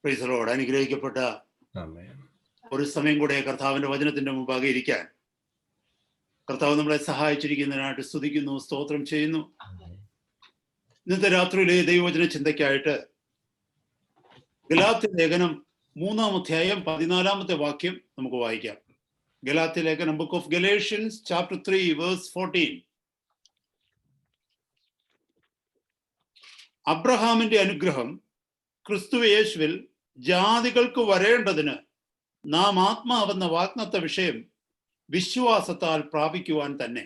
Price the Lord. അനുഗ്രഹിക്കപ്പെട്ട ഒരു സമയം കൂടെ കർത്താവിന്റെ വചനത്തിന്റെ മുമ്പാകെ ഇരിക്കാൻ കർത്താവ് നമ്മളെ സഹായിച്ചിരിക്കുന്നതിനായിട്ട് സ്തുതിക്കുന്നു, സ്തോത്രം ചെയ്യുന്നു. ഇന്നത്തെ രാത്രിയിലെ ദൈവവചന ചിന്തയ്ക്കായിട്ട് ഗലാത്യ ലേഖനം 3-ാം അധ്യായം 14-ാമത്തെ വാക്യം നമുക്ക് വായിക്കാം. ഗലാത്യ ലേഖനം, book of Galatians chapter 3 verse 14. അബ്രഹാമിന്റെ അനുഗ്രഹം ക്രിസ്തു യേശുവിൽ ജാതികൾക്ക് വരേണ്ടതിന് നാം ആത്മാവെന്ന വാഗ്ദത്ത വിഷയം വിശ്വാസത്താൽ പ്രാപിക്കുവാൻ തന്നെ.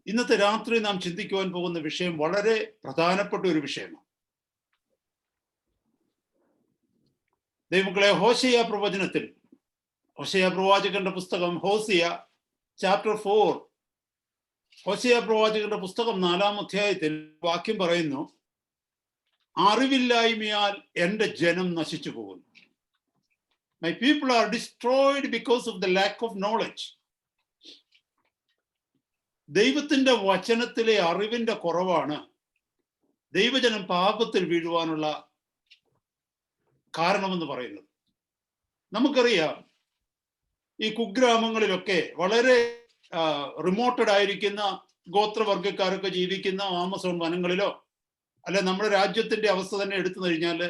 ഇന്നത്തെ രാത്രി നാം ചിന്തിക്കുവാൻ പോകുന്ന വിഷയം വളരെ പ്രധാനപ്പെട്ട ഒരു വിഷയമാണ്. ദൈവമക്കളെ, ഹോശേയ പ്രവചനത്തിൽ, ഹോശേയ പ്രവാചകന്റെ പുസ്തകം ഹോസിയ ചാപ്റ്റർ 4, ഹോശേയ പ്രവാചകന്റെ പുസ്തകം 4-ാം അധ്യായത്തിൽ വാക്യം പറയുന്നു, അറിവില്ലായ്മയാൽ എൻ്റെ ജനം നശിച്ചു പോകുന്നു. My people are destroyed because of the lack of knowledge. ദൈവത്തിന്റെ വചനത്തിലെ അറിവിന്റെ കുറവാണ് ദൈവജനം പാപത്തിൽ വീഴുവാനുള്ള കാരണമെന്ന് പറയുന്നത്. നമുക്കറിയാം, ഈ കുഗ്രാമങ്ങളിലൊക്കെ വളരെ റിമോട്ടഡ് ആയിരിക്കുന്ന ഗോത്രവർഗക്കാരൊക്കെ ജീവിക്കുന്ന ആമസോൺ വനങ്ങളിലോ, അല്ലെ നമ്മുടെ രാജ്യത്തിന്റെ അവസ്ഥ തന്നെ എടുത്തു കഴിഞ്ഞാൽ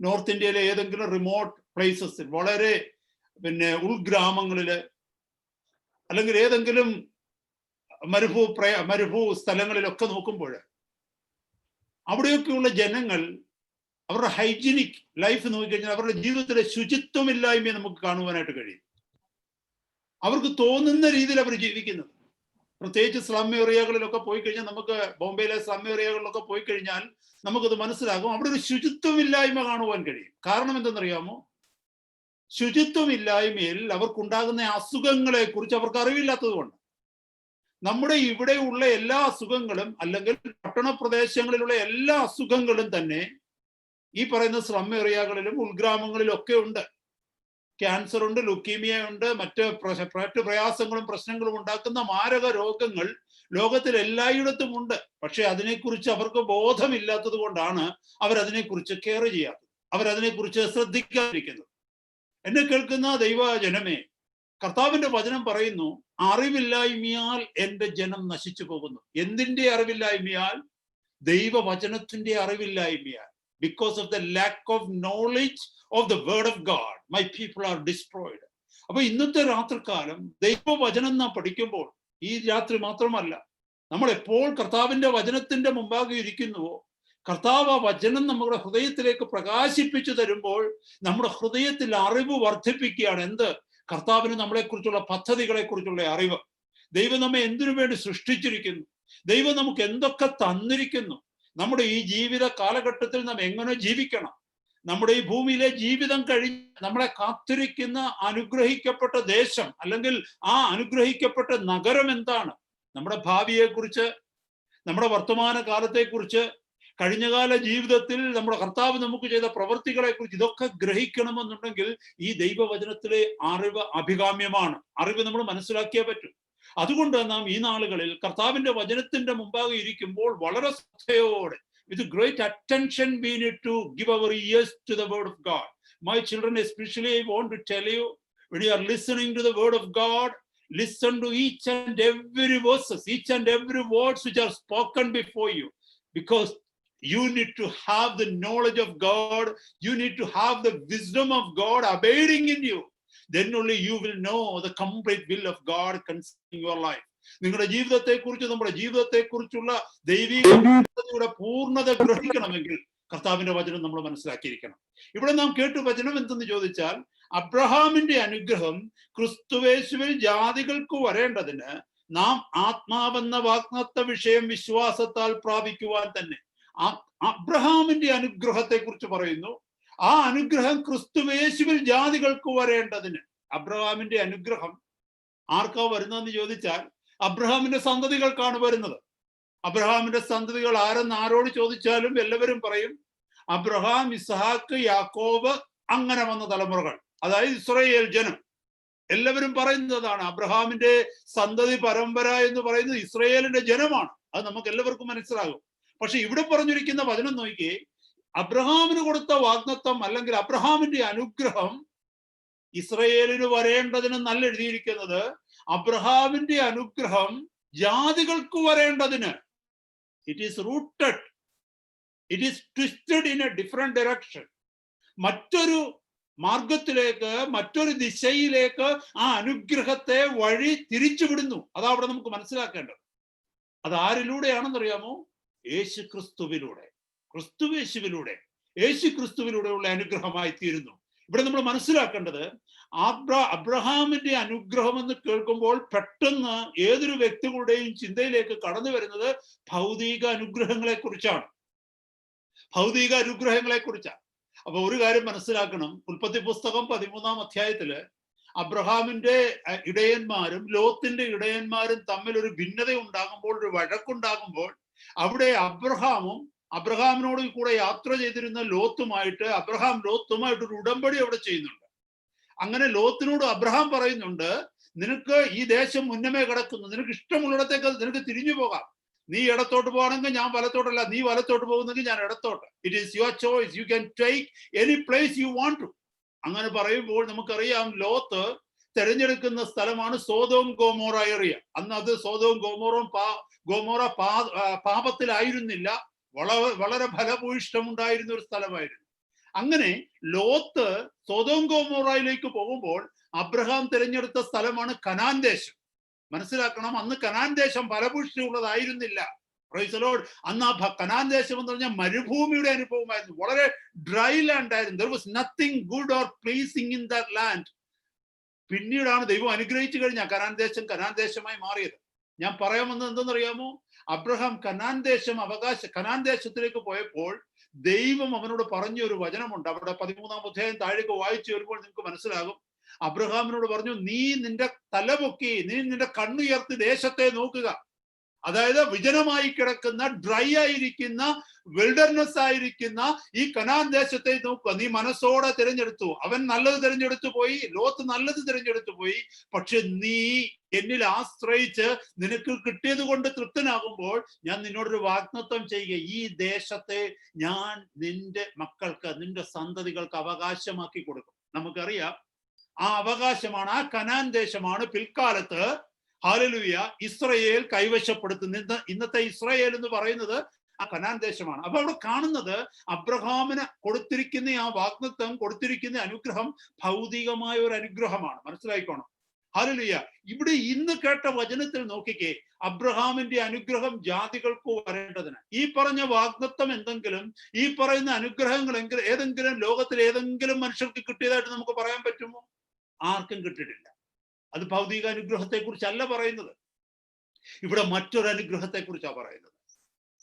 നോർത്ത് ഇന്ത്യയിലെ ഏതെങ്കിലും റിമോട്ട് പ്ലേസസിൽ, വളരെ ഉൾഗ്രാമങ്ങളില്, അല്ലെങ്കിൽ ഏതെങ്കിലും മരുഭൂ സ്ഥലങ്ങളിലൊക്കെ നോക്കുമ്പോൾ അവിടെയൊക്കെയുള്ള ജനങ്ങൾ അവരുടെ ഹൈജീനിക് ലൈഫ് നോക്കിക്കഴിഞ്ഞാൽ അവരുടെ ജീവിതത്തിലെ ശുചിത്വമില്ലായ്മയെ നമുക്ക് കാണുവാനായിട്ട് കഴിയും. അവർക്ക് തോന്നുന്ന രീതിയിൽ അവർ ജീവിക്കുന്നത്. പ്രത്യേകിച്ച് സ്ലം ഏരിയകളിലൊക്കെ പോയി കഴിഞ്ഞാൽ, നമുക്ക് ബോംബെയിലെ സ്ലം ഏരിയകളിലൊക്കെ പോയി കഴിഞ്ഞാൽ നമുക്കത് മനസ്സിലാകും. അവിടെ ഒരു ശുചിത്വമില്ലായ്മ കാണുവാൻ കഴിയും. കാരണം എന്തെന്നറിയാമോ? ശുചിത്വമില്ലായ്മയിൽ അവർക്കുണ്ടാകുന്ന അസുഖങ്ങളെ കുറിച്ച് അവർക്ക് അറിവില്ലാത്തത് കൊണ്ട്. നമ്മുടെ ഇവിടെയുള്ള എല്ലാ അസുഖങ്ങളും, അല്ലെങ്കിൽ പട്ടണ പ്രദേശങ്ങളിലുള്ള എല്ലാ അസുഖങ്ങളും തന്നെ ഈ പറയുന്ന സ്ലം ഏരിയകളിലും ഉൾഗ്രാമങ്ങളിലും ഒക്കെ ഉണ്ട്. ക്യാൻസർ ഉണ്ട്, ലുക്കീമിയ ഉണ്ട്, മറ്റ് പ്രയാസങ്ങളും പ്രശ്നങ്ങളും ഉണ്ടാക്കുന്ന മാരക രോഗങ്ങൾ ലോകത്തിൽ എല്ലായിടത്തും ഉണ്ട്. പക്ഷെ അതിനെക്കുറിച്ച് അവർക്ക് ബോധമില്ലാത്തത് കൊണ്ടാണ് അവരതിനെക്കുറിച്ച് കെയർ ചെയ്യാത്തത്, അവരതിനെക്കുറിച്ച് ശ്രദ്ധിക്കാതിരിക്കുന്നത്. എന്നെ കേൾക്കുന്ന ദൈവജനമേ, കർത്താവിന്റെ വചനം പറയുന്നു, അറിവില്ലായ്മയാൽ എൻ്റെ ജനം നശിച്ചു പോകുന്നു. എന്തിന്റെ അറിവില്ലായ്മയാൽ? ദൈവവചനത്തിന്റെ അറിവില്ലായ്മയാൽ. Because of the lack of knowledge of the word of God, my people are destroyed. അപ്പൊ ഇന്നത്തെ രാത്രികാലം ദൈവവചനം നാം പഠിക്കുമ്പോൾ, ഈ രാത്രി മാത്രമല്ല, നമ്മൾ എപ്പോൾ കർത്താവിന്റെ വചനത്തിന്റെ മുമ്പാകെ ഇരിക്കുന്നുവോ, കർത്താവ് ആ വചനം നമ്മുടെ ഹൃദയത്തിലേക്ക് പ്രകാശിപ്പിച്ചു തരുമ്പോൾ നമ്മുടെ ഹൃദയത്തിൽ അറിവ് വർദ്ധിപ്പിക്കുകയാണ്. എന്ത്? കർത്താവിന് നമ്മളെക്കുറിച്ചുള്ള പദ്ധതികളെ കുറിച്ചുള്ള അറിവ്. ദൈവം നമ്മെ എന്തിനു വേണ്ടി സൃഷ്ടിച്ചിരിക്കുന്നു, ദൈവം നമുക്ക് എന്തൊക്കെ തന്നിരിക്കുന്നു, നമ്മുടെ ഈ ജീവിത കാലഘട്ടത്തിൽ നാം എങ്ങനെ ജീവിക്കണം, നമ്മുടെ ഈ ഭൂമിയിലെ ജീവിതം കഴിഞ്ഞ് നമ്മളെ കാത്തിരിക്കുന്ന അനുഗ്രഹിക്കപ്പെട്ട ദേശം, അല്ലെങ്കിൽ ആ അനുഗ്രഹിക്കപ്പെട്ട നഗരം എന്താണ്, നമ്മുടെ ഭാവിയെക്കുറിച്ച്, നമ്മുടെ വർത്തമാന കാലത്തെക്കുറിച്ച്, കഴിഞ്ഞകാല ജീവിതത്തിൽ നമ്മുടെ കർത്താവ് നമുക്ക് ചെയ്ത പ്രവൃത്തികളെ കുറിച്ച്, ഇതൊക്കെ ഗ്രഹിക്കണമെന്നുണ്ടെങ്കിൽ ഈ ദൈവവചനത്തിലെ അറിവ് അഭികാമ്യമാണ്. അറിവ് നമ്മൾ മനസ്സിലാക്കിയേ പറ്റും. അതുകൊണ്ട് നാം ഈ നാളുകളിൽ കർത്താവിന്റെ വചനത്തിന്റെ മുമ്പാകെ ഇരിക്കുമ്പോൾ വളരെ ശ്രദ്ധയോടെ, with great attention, we need to give our ears to the word of God. My children, especially, I want to tell you, when you are listening to the word of God, listen to each and every verses, each and every words which are spoken before you, because you need to have the knowledge of God, you need to have the wisdom of God abiding in you. Then only you will know the complete will of God concerning your life. നിങ്ങളുടെ ജീവിതത്തെക്കുറിച്ച്, നമ്മുടെ ജീവിതത്തെക്കുറിച്ചുള്ള ദൈവികയുടെ പൂർണ്ണത ഗ്രഹിക്കണമെങ്കിൽ കർത്താവിന്റെ വചനം നമ്മൾ മനസ്സിലാക്കിയിരിക്കണം. ഇവിടെ നാം കേട്ടു വചനം എന്തെന്ന് ചോദിച്ചാൽ, അബ്രഹാമിന്റെ അനുഗ്രഹം ക്രിസ്തുയേശുവിൽ ജാതികൾക്ക് വരേണ്ടതിന് നാം ആത്മാവെന്ന വാഗ്ദത്ത വിഷയം വിശ്വാസത്താൽ പ്രാപിക്കുവാൻ തന്നെ. അബ്രഹാമിന്റെ അനുഗ്രഹത്തെ കുറിച്ച് പറയുന്നു. ആ അനുഗ്രഹം ക്രിസ്തുയേശുവിൽ ജാതികൾക്ക് വരേണ്ടതിന്. അബ്രഹാമിന്റെ അനുഗ്രഹം ആർക്കാ വരുന്നതെന്ന് ചോദിച്ചാൽ, അബ്രഹാമിന്റെ സന്തതികൾക്കാണ് വരുന്നത്. അബ്രഹാമിന്റെ സന്തതികൾ ആരെന്ന് ആരോട് ചോദിച്ചാലും എല്ലാവരും പറയും അബ്രഹാം, ഇസ്ഹാക്ക്, യാക്കോബ്, അങ്ങനെ വന്ന തലമുറകൾ, അതായത് ഇസ്രായേൽ ജനം. എല്ലാവരും പറയുന്നതാണ് അബ്രഹാമിന്റെ സന്തതി പരമ്പര എന്ന് പറയുന്നത് ഇസ്രായേലിന്റെ ജനമാണ്. അത് നമുക്ക് എല്ലാവർക്കും മനസ്സിലാകും. പക്ഷെ ഇവിടെ പറഞ്ഞിരിക്കുന്ന വചനം നോക്കിയേ, അബ്രഹാമിന് കൊടുത്ത വാഗ്ദത്തം അല്ലെങ്കിൽ അബ്രഹാമിന്റെ അനുഗ്രഹം ഇസ്രയേലിന് വരേണ്ടതിന് നല്ല എഴുതിയിരിക്കുന്നത്. അബ്രഹാമിന്റെ അനുഗ്രഹം ജാതികൾക്ക് വരേണ്ടതിന്. It is rooted, it is twisted in a different direction. മറ്റൊരു മാർഗത്തിലേക്ക്, മറ്റൊരു ദിശയിലേക്ക് ആ അനുഗ്രഹത്തെ വഴി തിരിച്ചുവിടുന്നു. അതാ അവിടെ നമുക്ക് മനസ്സിലാക്കേണ്ടത്. അത് ആരിലൂടെയാണെന്നറിയാമോ? യേശു ക്രിസ്തുവിലൂടെ, ക്രിസ്തുവേശുവിലൂടെ, യേശു ക്രിസ്തുവിലൂടെയുള്ള അനുഗ്രഹമായി തീരുന്നു. ഇവിടെ നമ്മൾ മനസ്സിലാക്കേണ്ടത്, അബ്രഹാമിന്റെ അനുഗ്രഹം എന്ന് കേൾക്കുമ്പോൾ പെട്ടെന്ന് ഏതൊരു വ്യക്തികളുടെയും ചിന്തയിലേക്ക് കടന്നു വരുന്നത് ഭൗതിക അനുഗ്രഹങ്ങളെ കുറിച്ചാണ്. ഭൗതിക അനുഗ്രഹങ്ങളെ കുറിച്ചാണ്. അപ്പൊ ഒരു കാര്യം മനസ്സിലാക്കണം. ഉൽപ്പത്തി പുസ്തകം 13-ാം അധ്യായത്തില് അബ്രഹാമിന്റെ ഇടയന്മാരും ലോത്തിന്റെ ഇടയന്മാരും തമ്മിൽ ഒരു ഭിന്നത ഉണ്ടാകുമ്പോൾ, ഒരു വഴക്കുണ്ടാകുമ്പോൾ, അവിടെ അബ്രഹാമിനോട് കൂടെ യാത്ര ചെയ്തിരുന്ന ലോത്തുമായിട്ട് ലോത്തുമായിട്ട് ഒരു ഉടമ്പടി അവിടെ ചെയ്യുന്നുണ്ട്. അങ്ങനെ ലോത്തിനോട് അബ്രഹാം പറയുന്നുണ്ട്, നിനക്ക് ഈ ദേശം മുന്നമേ കിടക്കുന്നു, നിനക്ക് ഇഷ്ടമുള്ളിടത്തേക്ക് നിനക്ക് തിരിഞ്ഞു പോകാം. നീ ഇടത്തോട്ട് പോകണമെങ്കിൽ ഞാൻ വലത്തോട്ടല്ല, നീ വലത്തോട്ട് പോകുന്നെങ്കിൽ ഞാൻ ഇടത്തോട്ട്. It is your choice, you can take any place you want to. അങ്ങനെ പറയുമ്പോൾ നമുക്കറിയാം, ലോത്ത് തെരഞ്ഞെടുക്കുന്ന സ്ഥലമാണ് സോദോം ഗോമോറ ഏരിയ. അന്ന് അത് സോദോം ഗോമോറ പാപത്തിലായിരുന്നില്ല, വളരെ ഫലഭൂയിഷ്ടമുണ്ടായിരുന്ന ഒരു സ്ഥലമായിരുന്നു. അങ്ങനെ ലോത്ത് സോദോം ഗോമോറയിലേക്ക് പോകുമ്പോൾ അബ്രഹാം തിരഞ്ഞെടുത്ത സ്ഥലമാണ് കനാൻ ദേശം. മനസ്സിലാക്കണം, അന്ന് കനാൻ ദേശം ഫലഭൂഷ്ടിയുള്ളതായിരുന്നില്ല. Price the Lord. അന്ന് ആ കനാൻ ദേശം എന്ന് പറഞ്ഞാൽ മരുഭൂമിയുടെ അനുഭവമായിരുന്നു. വളരെ ഡ്രൈ ലാൻഡ് ആയിരുന്നു. there was nothing good or pleasing in that land. പിന്നീടാണ് ദൈവം അനുഗ്രഹിച്ചു കഴിഞ്ഞാൽ കനാൻ ദേശമായി മാറിയത്. ഞാൻ പറയാൻ വന്നത് എന്തെന്നറിയാമോ? അബ്രഹാം കനാൻ ദേശത്തിലേക്ക് പോയപ്പോൾ ദൈവം അവനോട് പറഞ്ഞ ഒരു വചനമുണ്ട്. അവിടെ 13-ാം അധ്യായം താഴേക്ക് വായിച്ചു വരുമ്പോൾ നിങ്ങൾക്ക് മനസ്സിലാകും. അബ്രഹാമിനോട് പറഞ്ഞു, നീ നിന്റെ തലപൊക്കി, നീ നിന്റെ കണ്ണുയർത്തി ദേശത്തെ നോക്കുക. അതായത് വിജനമായി കിടക്കുന്ന, ഡ്രൈ ആയിരിക്കുന്ന, വിൽഡർനെസ് ആയിരിക്കുന്ന ഈ കനാൻ ദേശത്തെ നോക്കുക. നീ മനസ്സോടെ തിരഞ്ഞെടുത്തു. അവൻ നല്ലത് തിരഞ്ഞെടുത്തു പോയി, ലോത്ത് നല്ലത് തിരഞ്ഞെടുത്തു പോയി. പക്ഷെ നീ എന്നിൽ ആശ്രയിച്ച് നിനക്ക് കിട്ടിയത് കൊണ്ട് തൃപ്തനാകുമ്പോൾ ഞാൻ നിന്നോടൊരു വാഗ്ദത്തം ചെയ്യുക, ഈ ദേശത്തെ ഞാൻ നിന്റെ മക്കൾക്ക്, നിന്റെ സന്തതികൾക്ക് അവകാശമാക്കി കൊടുക്കും. നമുക്കറിയാം, ആ അവകാശമാണ്, ആ കനാൻ ദേശമാണ് പിൽക്കാലത്ത് ഹല്ലേലൂയ ഇസ്രയേൽ കൈവശപ്പെടുത്തുന്ന. ഇന്നത്തെ ഇസ്രയേൽ എന്ന് പറയുന്നത് ആ കനാൻ ദേശമാണ്. അപ്പൊ അവിടെ കാണുന്നത് അബ്രഹാമിന് കൊടുത്തിരിക്കുന്ന ആ വാഗ്ദത്തം, കൊടുത്തിരിക്കുന്ന അനുഗ്രഹം ഭൗതികമായ ഒരു അനുഗ്രഹമാണ്. മനസ്സിലായിക്കോണം. ഹല്ലേലൂയ. ഇവിടെ ഇന്ന് കേട്ട വചനത്തിൽ നോക്കിക്കേ, അബ്രഹാമിന്റെ അനുഗ്രഹം ജാതികൾക്ക് വരേണ്ടതിന്. ഈ പറഞ്ഞ വാഗ്ദത്തം എന്തെങ്കിലും, ഈ പറയുന്ന അനുഗ്രഹങ്ങൾ ഏതെങ്കിലും ലോകത്തിൽ ഏതെങ്കിലും മനുഷ്യർക്ക് കിട്ടിയതായിട്ട് നമുക്ക് പറയാൻ പറ്റുമോ? ആർക്കും കിട്ടിയിട്ടില്ല. അത് ഭൗതിക അനുഗ്രഹത്തെ കുറിച്ചല്ല പറയുന്നത്. ഇവിടെ മറ്റൊരു അനുഗ്രഹത്തെ കുറിച്ചാണ് പറയുന്നത്.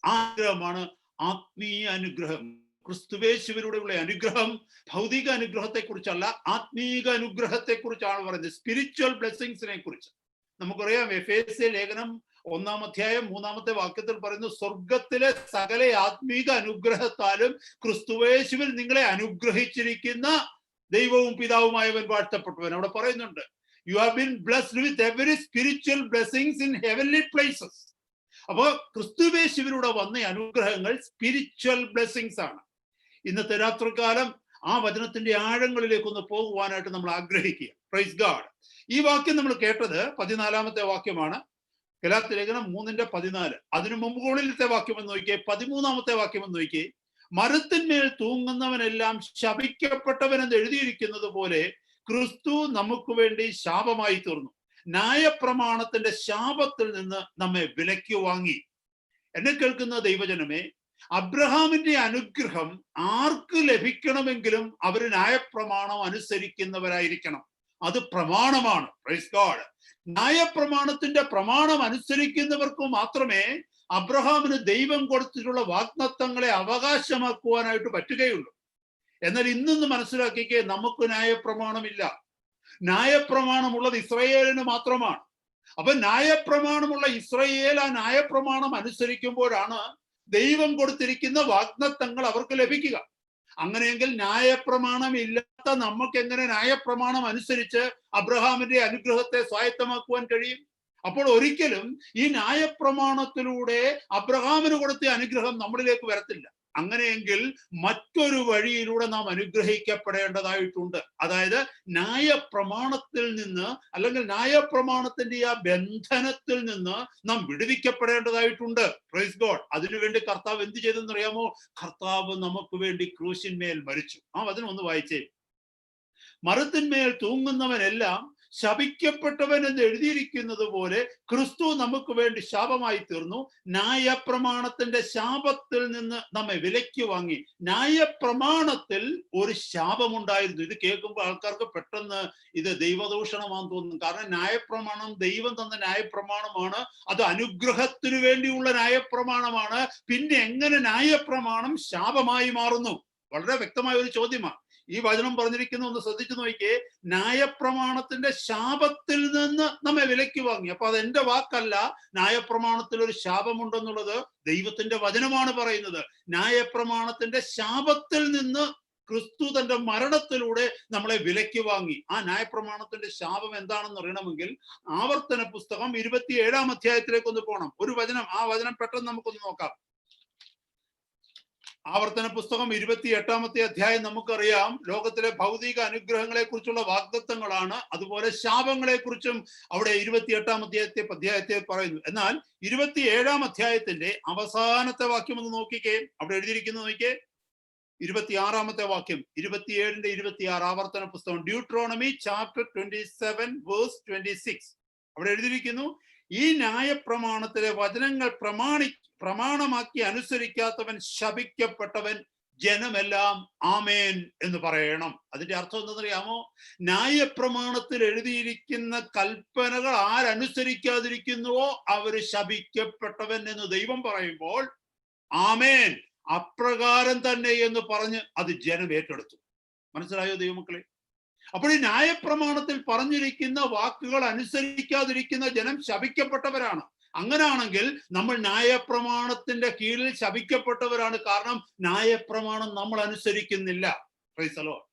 ആ അനുഗ്രഹമാണ് ആത്മീയ അനുഗ്രഹം. ക്രിസ്തുവേശുവിലൂടെയുള്ള അനുഗ്രഹം ഭൗതിക അനുഗ്രഹത്തെ കുറിച്ചല്ല, ആത്മീക അനുഗ്രഹത്തെ കുറിച്ചാണ് പറയുന്നത്. സ്പിരിച്വൽ ബ്ലെസ്സിങ്സിനെ കുറിച്ച് നമുക്കറിയാം. എഫേസ്യ ലേഖനം 1-ാം അധ്യായം 3-ാമത്തെ വാക്യത്തിൽ പറയുന്നു, സ്വർഗത്തിലെ സകല ആത്മീക അനുഗ്രഹത്താലും ക്രിസ്തുവേശുവിൽ നിങ്ങളെ അനുഗ്രഹിച്ചിരിക്കുന്ന ദൈവവും പിതാവുമായവൻ വാഴ്ത്തപ്പെട്ടവൻ. അവിടെ പറയുന്നുണ്ട്, you have been blessed with every spiritual blessings in heavenly places. അപ്പോ ക്രിസ്തുവേശുവിലൂടെ വന്ന അനുഗ്രഹങ്ങൾ സ്പിരിച്വൽ ബ്ലെസ്സിങ്സ് ആണ്. ഇന്നത്തെ രാത്രികാലം ആ വചനത്തിന്റെ ആഴങ്ങളിലേക്കൊന്ന് പോകുവാനായിട്ട് നമ്മൾ ആഗ്രഹിക്കുക. Praise God. ഈ വാക്യം നമ്മൾ കേട്ടത് 14-ാമത്തെ വാക്യമാണ്, ഗലാത്യ ലേഖനം 3:14. അതിനു മുകളിലത്തെ വാക്യം എന്ന് നോക്കിയേ, 13-ാമത്തെ വാക്യം എന്ന് നോക്കിയേ. മരത്തിന്മേൽ തൂങ്ങുന്നവനെല്ലാം ശപിക്കപ്പെട്ടവനെന്ന് എഴുതിയിരിക്കുന്നത് പോലെ ക്രിസ്തു നമുക്ക് വേണ്ടി ശാപമായി തീർന്നു. ന്യായപ്രമാണത്തിന്റെ ശാപത്തിൽ നിന്ന് നമ്മെ വിലയ്ക്ക് വാങ്ങി. എന്നെ കേൾക്കുന്ന ദൈവജനമേ, അബ്രഹാമിന്റെ അനുഗ്രഹം ആർക്ക് ലഭിക്കണമെങ്കിലും അവർ ന്യായപ്രമാണം അനുസരിക്കുന്നവരായിരിക്കണം. അത് പ്രമാണമാണ്. Praise God. ന്യായപ്രമാണത്തിന്റെ പ്രമാണം അനുസരിക്കുന്നവർക്ക് മാത്രമേ അബ്രഹാമിന് ദൈവം കൊടുത്തിട്ടുള്ള വാഗ്ദത്തങ്ങളെ അവകാശമാക്കുവാനായിട്ട് പറ്റുകയുള്ളൂ. എന്നാൽ ഇന്നൊന്ന് മനസ്സിലാക്കിക്കേ, നമുക്ക് ന്യായപ്രമാണമില്ല. ന്യായപ്രമാണമുള്ളത് ഇസ്രയേലിന് മാത്രമാണ്. അപ്പൊ ന്യായപ്രമാണമുള്ള ഇസ്രയേൽ ആ ന്യായപ്രമാണം അനുസരിക്കുമ്പോഴാണ് ദൈവം കൊടുത്തിരിക്കുന്ന വാഗ്ദത്തങ്ങൾ അവർക്ക് ലഭിക്കുക. അങ്ങനെയെങ്കിൽ ന്യായപ്രമാണം ഇല്ലാത്ത നമുക്ക് എങ്ങനെ ന്യായപ്രമാണം അനുസരിച്ച് അബ്രഹാമിന്റെ അനുഗ്രഹത്തെ സ്വായത്തമാക്കുവാൻ കഴിയും? അപ്പോൾ ഒരിക്കലും ഈ ന്യായപ്രമാണത്തിലൂടെ അബ്രഹാമിന് കൊടുത്ത അനുഗ്രഹം നമ്മളിലേക്ക് വരത്തില്ല. അങ്ങനെയെങ്കിൽ മറ്റൊരു വഴിയിലൂടെ നാം അനുഗ്രഹിക്കപ്പെടേണ്ടതായിട്ടുണ്ട്. അതായത് ന്യായപ്രമാണത്തിൽ നിന്ന്, അല്ലെങ്കിൽ ന്യായപ്രമാണത്തിന്റെ ആ ബന്ധനത്തിൽ നിന്ന് നാം വിടുവിക്കപ്പെടേണ്ടതായിട്ടുണ്ട്. Praise God. അതിനുവേണ്ടി കർത്താവ് എന്ത് ചെയ്തെന്നറിയാമോ? കർത്താവ് നമുക്ക് വേണ്ടി ക്രൂശിന്മേൽ മരിച്ചു. ആ വചനം ഒന്ന് വായിച്ചേ. മരത്തിന്മേൽ തൂങ്ങുന്നവനെല്ലാം ശപിക്കപ്പെട്ടവൻ എന്ന് എഴുതിയിരിക്കുന്നത് പോലെ ക്രിസ്തു നമുക്ക് വേണ്ടി ശാപമായി തീർന്നു. ന്യായപ്രമാണത്തിന്റെ ശാപത്തിൽ നിന്ന് നമ്മെ വിലയ്ക്ക് വാങ്ങി. ന്യായപ്രമാണത്തിൽ ഒരു ശാപമുണ്ടായിരുന്നു. ഇത് കേൾക്കുമ്പോൾ ആൾക്കാർക്ക് പെട്ടെന്ന് ഇത് ദൈവദൂഷണമാണെന്ന് തോന്നുന്നു. കാരണം ന്യായപ്രമാണം ദൈവം തന്ന ന്യായപ്രമാണമാണ്. അത് അനുഗ്രഹത്തിനു വേണ്ടിയുള്ള ന്യായപ്രമാണമാണ്. പിന്നെ എങ്ങനെ ന്യായപ്രമാണം ശാപമായി മാറുന്നു? വളരെ വ്യക്തമായ ഒരു ചോദ്യമാണ്. ഈ വചനം പറഞ്ഞിരിക്കുന്ന ഒന്ന് ശ്രദ്ധിച്ചു നോക്കിയേ. ന്യായപ്രമാണത്തിന്റെ ശാപത്തിൽ നിന്ന് നമ്മെ വിലയ്ക്ക് വാങ്ങി. അപ്പൊ അത് എന്റെ വാക്കല്ല. ന്യായപ്രമാണത്തിൽ ഒരു ശാപമുണ്ടെന്നുള്ളത് ദൈവത്തിന്റെ വചനമാണ് പറയുന്നത്. ന്യായപ്രമാണത്തിന്റെ ശാപത്തിൽ നിന്ന് ക്രിസ്തു തന്റെ മരണത്തിലൂടെ നമ്മളെ വിലയ്ക്ക് വാങ്ങി. ആ ന്യായപ്രമാണത്തിന്റെ ശാപം എന്താണെന്ന് അറിയണമെങ്കിൽ ആവർത്തന പുസ്തകം 27-ാം അധ്യായത്തിലേക്ക് ഒന്ന് പോകണം. ഒരു വചനം, ആ വചനം പെട്ടെന്ന് നമുക്കൊന്ന് നോക്കാം. ആവർത്തന പുസ്തകം 28-ാമത്തെ അധ്യായം നമുക്കറിയാം. ലോകത്തിലെ ഭൗതിക അനുഗ്രഹങ്ങളെ കുറിച്ചുള്ള വാഗ്ദത്തങ്ങളാണ്. അതുപോലെ ശാപങ്ങളെ കുറിച്ചും അവിടെ 28-ാം അധ്യായത്തെ പറയുന്നു. എന്നാൽ 27-ാം അധ്യായത്തിന്റെ അവസാനത്തെ വാക്യം ഒന്ന് നോക്കിക്കേ. അവിടെ എഴുതിയിരിക്കുന്നത് നോക്കിക്കേ. 26-ാമത്തെ വാക്യം, 27-ന്റെ 26, ആവർത്തന പുസ്തകം, ഡ്യൂട്രോണമി ചാപ്റ്റർ 27 വേഴ്സ് 26. അവിടെ എഴുതിയിരിക്കുന്നു, ഈ ന്യായപ്രമാണത്തിലെ വചനങ്ങൾ പ്രമാണമാക്കി അനുസരിക്കാത്തവൻ ശപിക്കപ്പെട്ടവൻ, ജനമെല്ലാം ആമേൻ എന്ന് പറയണം. അതിന്റെ അർത്ഥം എന്തെന്നറിയാമോ? ന്യായപ്രമാണത്തിൽ എഴുതിയിരിക്കുന്ന കൽപ്പനകൾ ആരനുസരിക്കാതിരിക്കുന്നുവോ അവര് ശപിക്കപ്പെട്ടവൻ എന്ന് ദൈവം പറയുമ്പോൾ ആമേൻ, അപ്രകാരം തന്നെ എന്ന് പറഞ്ഞ് അത് ജനം ഏറ്റെടുത്തു. മനസ്സിലായോ ദൈവമക്കളെ? അപ്പോൾ ഈ ന്യായപ്രമാണത്തിൽ പറഞ്ഞിരിക്കുന്ന വാക്കുകൾ അനുസരിക്കാതിരിക്കുന്ന ജനം ശപിക്കപ്പെട്ടവരാണ്. അങ്ങനാണെങ്കിൽ നമ്മൾ ന്യായപ്രമാണത്തിന്റെ കീഴിൽ ശപിക്കപ്പെട്ടവരാണ്. കാരണം ന്യായപ്രമാണം നമ്മൾ അനുസരിക്കുന്നില്ല. Price the Lord.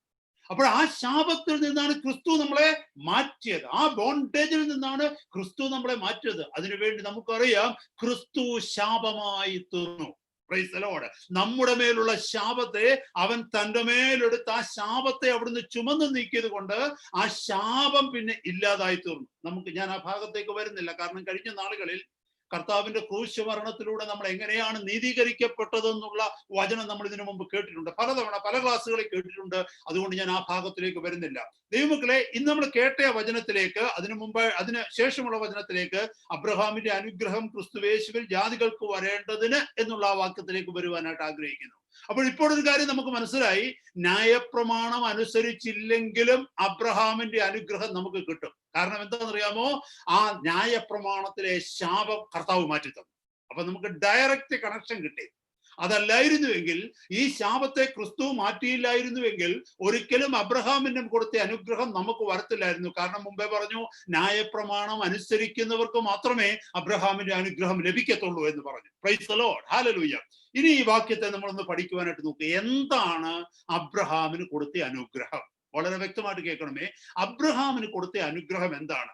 അപ്പോൾ ആ ശാപത്തിൽ നിന്നാണ് ക്രിസ്തു നമ്മളെ മാറ്റിയത്. ആ ബോണ്ടേജിൽ നിന്നാണ് ക്രിസ്തു നമ്മളെ മാറ്റിയത്. അതിനുവേണ്ടി നമുക്കറിയാം ക്രിസ്തു ശാപമായി തീർന്നു. Price the Lord. നമ്മുടെ മേലുള്ള ശാപത്തെ അവൻ തന്റെ മേലെടുത്ത് ആ ശാപത്തെ അവിടുന്ന് ചുമന്ന് നീക്കിയത് കൊണ്ട് ആ ശാപം പിന്നെ ഇല്ലാതായി തീർന്നു. ഞാൻ ആ ഭാഗത്തേക്ക് വരുന്നില്ല. കാരണം കഴിഞ്ഞ നാളുകളിൽ കർത്താവിന്റെ ക്രൂശ് മരണത്തിലൂടെ നമ്മൾ എങ്ങനെയാണ് നീതീകരിക്കപ്പെട്ടതെന്നുള്ള വചനം നമ്മൾ ഇതിനു മുമ്പ് കേട്ടിട്ടുണ്ട്. പലതവണ പല ക്ലാസ്സുകളിൽ കേട്ടിട്ടുണ്ട്. അതുകൊണ്ട് ഞാൻ ആ ഭാഗത്തിലേക്ക് വരുന്നില്ല. ദൈവമക്കളെ, ഇന്ന് നമ്മൾ കേട്ട വചനത്തിലേക്ക്, അതിന് ശേഷമുള്ള വചനത്തിലേക്ക്, അബ്രഹാമിന്റെ അനുഗ്രഹം ക്രിസ്തുയേശുവിൽ ജാതികൾക്ക് വരേണ്ടതിന് എന്നുള്ള ആ വാക്യത്തിലേക്ക് വരുവാനായിട്ട് ആഗ്രഹിക്കുന്നു. അപ്പോൾ ഇപ്പോൾ ഒരു കാര്യം നമുക്ക് മനസ്സിലായി. ന്യായപ്രമാണം അനുസരിച്ചില്ലെങ്കിലും അബ്രഹാമിന്റെ അനുഗ്രഹം നമുക്ക് കിട്ടും. കാരണം എന്താണെന്നറിയാമോ? ആ ന്യായപ്രമാണത്തിലെ ശാപം കർത്താവ് മാറ്റിത്തന്നു. അപ്പൊ നമുക്ക് ഡയറക്റ്റ് കണക്ഷൻ കിട്ടി. അതല്ലായിരുന്നുവെങ്കിൽ, ഈ ശാപത്തെ ക്രിസ്തു മാറ്റിയില്ലായിരുന്നുവെങ്കിൽ ഒരിക്കലും അബ്രഹാമിന് കൊടുത്ത അനുഗ്രഹം നമുക്ക് വരത്തില്ലായിരുന്നു. കാരണം മുമ്പേ പറഞ്ഞു, ന്യായപ്രമാണം അനുസരിക്കുന്നവർക്ക് മാത്രമേ അബ്രഹാമിന്റെ അനുഗ്രഹം ലഭിക്കത്തുള്ളൂ എന്ന് പറഞ്ഞു. Price the Lord. ഹല്ലേലൂയ. ഇനി ഈ വാക്യത്തെ നമ്മളൊന്ന് പഠിക്കുവാനായിട്ട് നോക്കുക. എന്താണ് അബ്രഹാമിന് കൊടുത്ത അനുഗ്രഹം? വളരെ വ്യക്തമായിട്ട് കേൾക്കണമേ. അബ്രഹാമിന് കൊടുത്ത അനുഗ്രഹം എന്താണ്?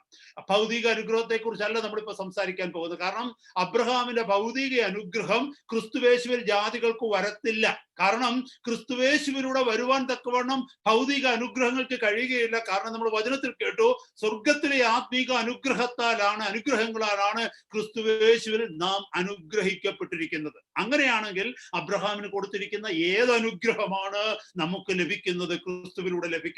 ഭൗതിക അനുഗ്രഹത്തെ കുറിച്ചല്ല നമ്മളിപ്പോ സംസാരിക്കാൻ പോകുന്നത്. കാരണം അബ്രഹാമിന്റെ ഭൗതിക അനുഗ്രഹം ക്രിസ്തുയേശുവിൽ ജാതികൾക്ക് വരത്തില്ല. കാരണം ക്രിസ്തുയേശുവിലൂടെ വരുവാൻ തക്കവണ്ണം ഭൗതിക അനുഗ്രഹങ്ങൾക്ക് കഴിയുകയില്ല. കാരണം നമ്മൾ വചനത്തിൽ കേട്ടു, സ്വർഗത്തിലെ ആത്മീക അനുഗ്രഹങ്ങളാലാണ് ക്രിസ്തുയേശുവിൽ നാം അനുഗ്രഹിക്കപ്പെട്ടിരിക്കുന്നത്. അങ്ങനെയാണെങ്കിൽ അബ്രഹാമിന് കൊടുത്തിരിക്കുന്ന ഏത് അനുഗ്രഹമാണ് നമുക്ക് ലഭിക്കുന്നത്? ക്രിസ്തുവിലൂടെ ലഭിക്കുന്നത്.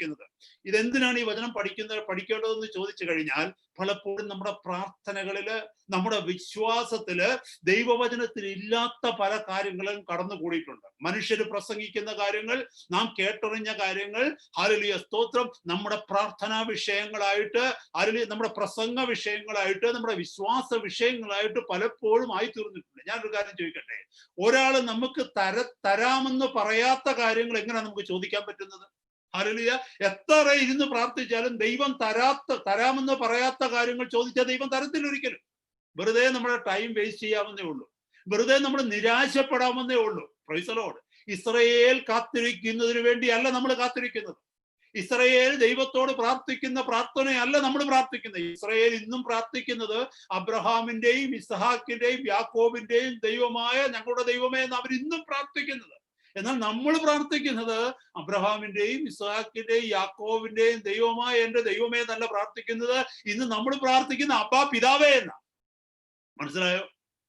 ഇതെന്തിനാണ് ഈ വചനം പഠിക്കേണ്ടതെന്ന് ചോദിച്ചു കഴിഞ്ഞാൽ, പലപ്പോഴും നമ്മുടെ പ്രാർത്ഥനകളില്, നമ്മുടെ വിശ്വാസത്തില് ദൈവവചനത്തിൽ ഇല്ലാത്ത പല കാര്യങ്ങളും കടന്നുകൂടിയിട്ടുണ്ട്. മനുഷ്യര് പ്രസംഗിക്കുന്ന കാര്യങ്ങൾ, നാം കേട്ടറിഞ്ഞ കാര്യങ്ങൾ, ഹല്ലേലൂയ സ്തോത്രം, നമ്മുടെ പ്രാർത്ഥനാ വിഷയങ്ങളായിട്ട്, ഹല്ലേലൂയ നമ്മുടെ പ്രസംഗ വിഷയങ്ങളായിട്ട്, നമ്മുടെ വിശ്വാസ വിഷയങ്ങളായിട്ട് പലപ്പോഴും ആയി തീർന്നിട്ടുണ്ട്. ഞാനൊരു കാര്യം ചോദിക്കട്ടെ, ഒരാള് നമുക്ക് തരാമെന്ന് പറയാത്ത കാര്യങ്ങൾ എങ്ങനെയാണ് നമുക്ക് ചോദിക്കാൻ പറ്റുന്നത്? ഹല്ലേലൂയ. എത്ര ഇരുന്ന് പ്രാർത്ഥിച്ചാലും ദൈവം തരാമെന്ന് പറയാത്ത കാര്യങ്ങൾ ചോദിച്ചാൽ ദൈവം തരത്തില്ല ഒരിക്കലും. വെറുതെ നമ്മുടെ ടൈം വേസ്റ്റ് ചെയ്യാമെന്നേ ഉള്ളൂ. വെറുതെ നമ്മൾ നിരാശപ്പെടാമെന്നേ ഉള്ളൂ. Price the Lord. ഇസ്രായേൽ കാത്തിരിക്കുന്നതിന് വേണ്ടിയല്ല നമ്മൾ കാത്തിരിക്കുന്നത്. ഇസ്രായേൽ ദൈവത്തോട് പ്രാർത്ഥിക്കുന്ന പ്രാർത്ഥനയല്ല നമ്മൾ പ്രാർത്ഥിക്കുന്നത്. ഇസ്രായേൽ ഇന്നും പ്രാർത്ഥിക്കുന്നത് അബ്രഹാമിന്റെയും ഇസ്ഹാക്കിന്റെയും യാക്കോബിന്റെയും ദൈവമായ ഞങ്ങളുടെ ദൈവമേ എന്ന് അവർ ഇന്നും പ്രാർത്ഥിക്കുന്നത്. എന്നാൽ നമ്മൾ പ്രാർത്ഥിക്കുന്നത് അബ്രഹാമിന്റെയും ഇസ്ഹാക്കിന്റെയും യാക്കോവിന്റെയും ദൈവമായ എന്റെ ദൈവമേ എന്നല്ല പ്രാർത്ഥിക്കുന്നത്. ഇന്ന് നമ്മൾ പ്രാർത്ഥിക്കുന്ന അബ്ബാ പിതാവേ എന്നാ. മനസ്സിലായോ?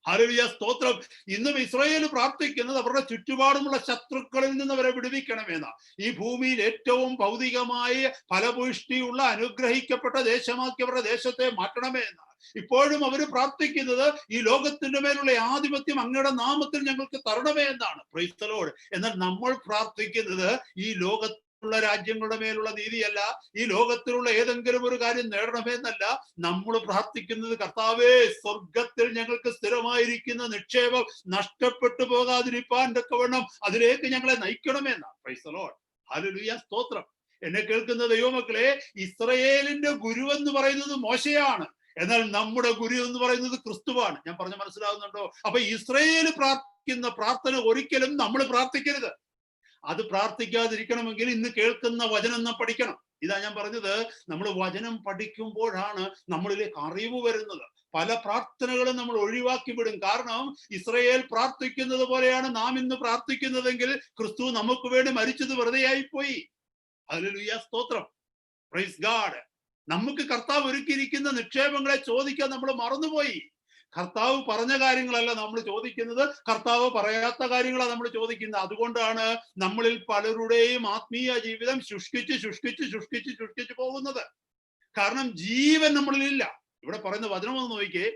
ഹല്ലേലൂയ, സ്തോത്രം. ഇന്നും ഇസ്രായേൽ പ്രാർത്ഥിക്കുന്നത് അവരുടെ ചുറ്റുപാടുമുള്ള ശത്രുക്കളിൽ നിന്ന് അവരെ വിടുവിക്കണമെന്ന, ഈ ഭൂമിയിൽ ഏറ്റവും ഭൗതികമായി ഫലപുഷ്ടിയുള്ള അനുഗ്രഹിക്കപ്പെട്ട ദേശമാക്കി അവരുടെ ദേശത്തെ മാറ്റണമേ എന്ന. ഇപ്പോഴും അവർ പ്രാർത്ഥിക്കുന്നത് ഈ ലോകത്തിന്റെ മേലുള്ള ആധിപത്യം അങ്ങയുടെ നാമത്തിൽ ഞങ്ങൾക്ക് തരണമേ എന്നാണ്. Price the Lord. എന്നാൽ നമ്മൾ പ്രാർത്ഥിക്കുന്നത് ഈ ലോകത്തുള്ള രാജ്യങ്ങളുടെ മേലുള്ള നീതിയല്ല, ഈ ലോകത്തിലുള്ള ഏതെങ്കിലും ഒരു കാര്യം നേടണമെന്നല്ല. നമ്മൾ പ്രാർത്ഥിക്കുന്നത് കർത്താവേ, സ്വർഗത്തിൽ ഞങ്ങൾക്ക് സ്ഥിരമായിരിക്കുന്ന നിക്ഷേപം നഷ്ടപ്പെട്ടു പോകാതിരിപ്പാൻ തക്കവണ്ണം അതിലേക്ക് ഞങ്ങളെ നയിക്കണമെന്നാണ്. Praise the Lord. ഹല്ലേലൂയ, സ്തോത്രം. എന്നെ കേൾക്കുന്ന ദൈവമക്കളെ, ഇസ്രായേലിന്റെ ഗുരു എന്ന് പറയുന്നത് മോശയാണ്, എന്നാൽ നമ്മുടെ ഗുരു എന്ന് പറയുന്നത് ക്രിസ്തുവാണ്. ഞാൻ പറഞ്ഞ മനസ്സിലാവുന്നുണ്ടോ? അപ്പൊ ഇസ്രായേൽ പ്രാർത്ഥിക്കുന്ന പ്രാർത്ഥന ഒരിക്കലും നമ്മൾ പ്രാർത്ഥിക്കരുത്. അത് പ്രാർത്ഥിക്കാതിരിക്കണമെങ്കിൽ ഇന്ന് കേൾക്കുന്ന വചനം നാം പഠിക്കണം. ഇതാ ഞാൻ പറഞ്ഞത്, നമ്മൾ വചനം പഠിക്കുമ്പോഴാണ് നമ്മളിലേക്ക് അറിവ് വരുന്നത്. പല പ്രാർത്ഥനകളും നമ്മൾ ഒഴിവാക്കി വിടും. കാരണം ഇസ്രായേൽ പ്രാർത്ഥിക്കുന്നത് പോലെയാണ് നാം ഇന്ന് പ്രാർത്ഥിക്കുന്നതെങ്കിൽ ക്രിസ്തു നമുക്ക് വേണ്ടി മരിച്ചത് വെറുതെയായി പോയി. ഹല്ലേലൂയ, സ്തോത്രം. Praise God. നമുക്ക് കർത്താവ് ഒരുക്കിയിരിക്കുന്ന നിക്ഷേപങ്ങളെ ചോദിക്കാൻ നമ്മൾ മറന്നുപോയി. കർത്താവ് പറഞ്ഞ കാര്യങ്ങളല്ല നമ്മൾ ചോദിക്കുന്നത്, കർത്താവ് പറയാത്ത കാര്യങ്ങളാണ് നമ്മൾ ചോദിക്കുന്നത്. അതുകൊണ്ടാണ് നമ്മളിൽ പലരുടെയും ആത്മീയ ജീവിതം ശുഷ്കിച്ച് പോകുന്നത്. കാരണം ജീവൻ നമ്മളിലില്ല. ഇവിടെ പറയുന്ന വചനം ഒന്ന് നോക്കിയേ.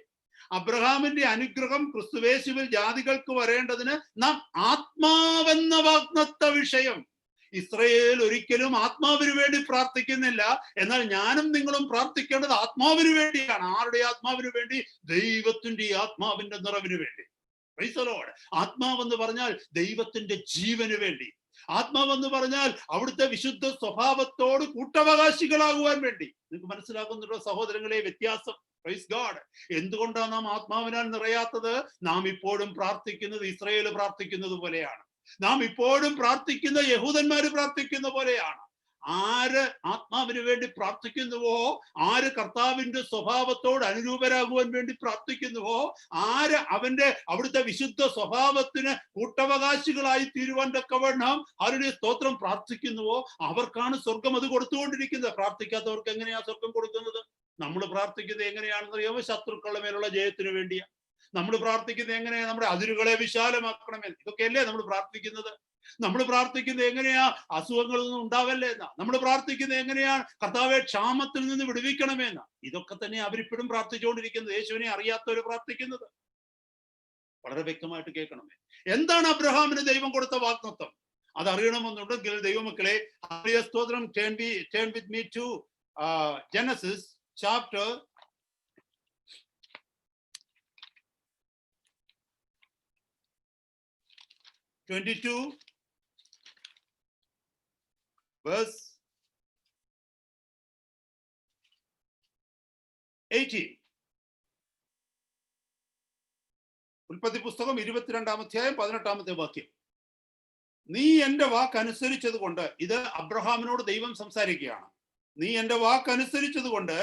അബ്രഹാമിന്റെ അനുഗ്രഹം ക്രിസ്തുവേശുവിൽ ജാതികൾക്ക് വരേണ്ടതിന് നാം ആത്മാവെന്ന വാഗ്ദത്ത വിഷയം. ഇസ്രായേൽ ഒരിക്കലും ആത്മാവിന് വേണ്ടി പ്രാർത്ഥിക്കുന്നില്ല, എന്നാൽ ഞാനും നിങ്ങളും പ്രാർത്ഥിക്കേണ്ടത് ആത്മാവിന് വേണ്ടിയാണ്. ആരുടെ ആത്മാവിന് വേണ്ടി? ദൈവത്തിന്റെ ആത്മാവിന്റെ നിറവിന് വേണ്ടി. Praise the Lord. ആത്മാവെന്ന് പറഞ്ഞാൽ ദൈവത്തിന്റെ ജീവന് വേണ്ടി. ആത്മാവെന്ന് പറഞ്ഞാൽ അവിടുത്തെ വിശുദ്ധ സ്വഭാവത്തോട് കൂട്ടവകാശികളാകുവാൻ വേണ്ടി. നിങ്ങൾക്ക് മനസ്സിലാക്കുന്നുണ്ടോ സഹോദരങ്ങളെ വ്യത്യാസം? Praise God. എന്തുകൊണ്ടാണ് നാം ആത്മാവിനാൽ നിറയാത്തത്? നാം ഇപ്പോഴും പ്രാർത്ഥിക്കുന്നത് ഇസ്രായേൽ പ്രാർത്ഥിക്കുന്നത് പോലെയാണ്. നാം ഇപ്പോഴും പ്രാർത്ഥിക്കുന്ന യഹൂദന്മാര് പ്രാർത്ഥിക്കുന്ന പോലെയാണ്. ആര് ആത്മാവിന് വേണ്ടി പ്രാർത്ഥിക്കുന്നുവോ, ആര് കർത്താവിന്റെ സ്വഭാവത്തോട് അനുരൂപരാകുവാൻ വേണ്ടി പ്രാർത്ഥിക്കുന്നുവോ, ആര് അവിടുത്തെ വിശുദ്ധ സ്വഭാവത്തിന് കൂട്ടവകാശികളായി തീരുവാൻ തക്കവണ്ണം അവരുടെ സ്തോത്രം പ്രാർത്ഥിക്കുന്നുവോ, അവർക്കാണ് സ്വർഗം അത് കൊടുത്തുകൊണ്ടിരിക്കുന്നത്. പ്രാർത്ഥിക്കാത്തവർക്ക് എങ്ങനെയാ സ്വർഗം കൊടുക്കുന്നത്? നമ്മൾ പ്രാർത്ഥിക്കുന്നത് എങ്ങനെയാണെന്ന് അറിയാമോ? ശത്രുക്കളുടെ മേലുള്ള ജയത്തിന് വേണ്ടിയാ. നമ്മൾ പ്രാർത്ഥിക്കുന്നത് എങ്ങനെയാ? നമ്മുടെ അതിരുകളെ വിശാലമാക്കണമെന്ന്. ഇതൊക്കെയല്ലേ നമ്മൾ പ്രാർത്ഥിക്കുന്നത്. നമ്മൾ പ്രാർത്ഥിക്കുന്നത് എങ്ങനെയാ? അസുഖങ്ങളൊന്നും ഉണ്ടാവല്ലേ എന്നാ. നമ്മൾ പ്രാർത്ഥിക്കുന്നത് എങ്ങനെയാണ്? കർത്താവെ ക്ഷാമത്തിൽ നിന്ന് വിടുവിക്കണമെന്നാ. ഇതൊക്കെ തന്നെ അവരിപ്പോഴും പ്രാർത്ഥിച്ചുകൊണ്ടിരിക്കുന്നത്. യേശുവിനെ അറിയാത്തവര് പ്രാർത്ഥിക്കുന്നത്. വളരെ വ്യക്തമായിട്ട് കേൾക്കണമേ. എന്താണ് അബ്രഹാമിന് ദൈവം കൊടുത്ത വാഗ്ദത്തം? അത് അറിയണമെന്നുണ്ടെങ്കിൽ ദൈവമക്കളെ, സ്തോത്രം, turn with me to Genesis chapter 22 verse 18. ഉൽപ്പത്തി പുസ്തകം 22-ാം അധ്യായം 18-ാമത്തെ വാക്യം. നീ എന്റെ വാക്ക് അനുസരിച്ചത് കൊണ്ട്, ഇത് അബ്രഹാമിനോട് ദൈവം സംസാരിക്കുകയാണ്. നീ എന്റെ വാക്ക് അനുസരിച്ചത് കൊണ്ട്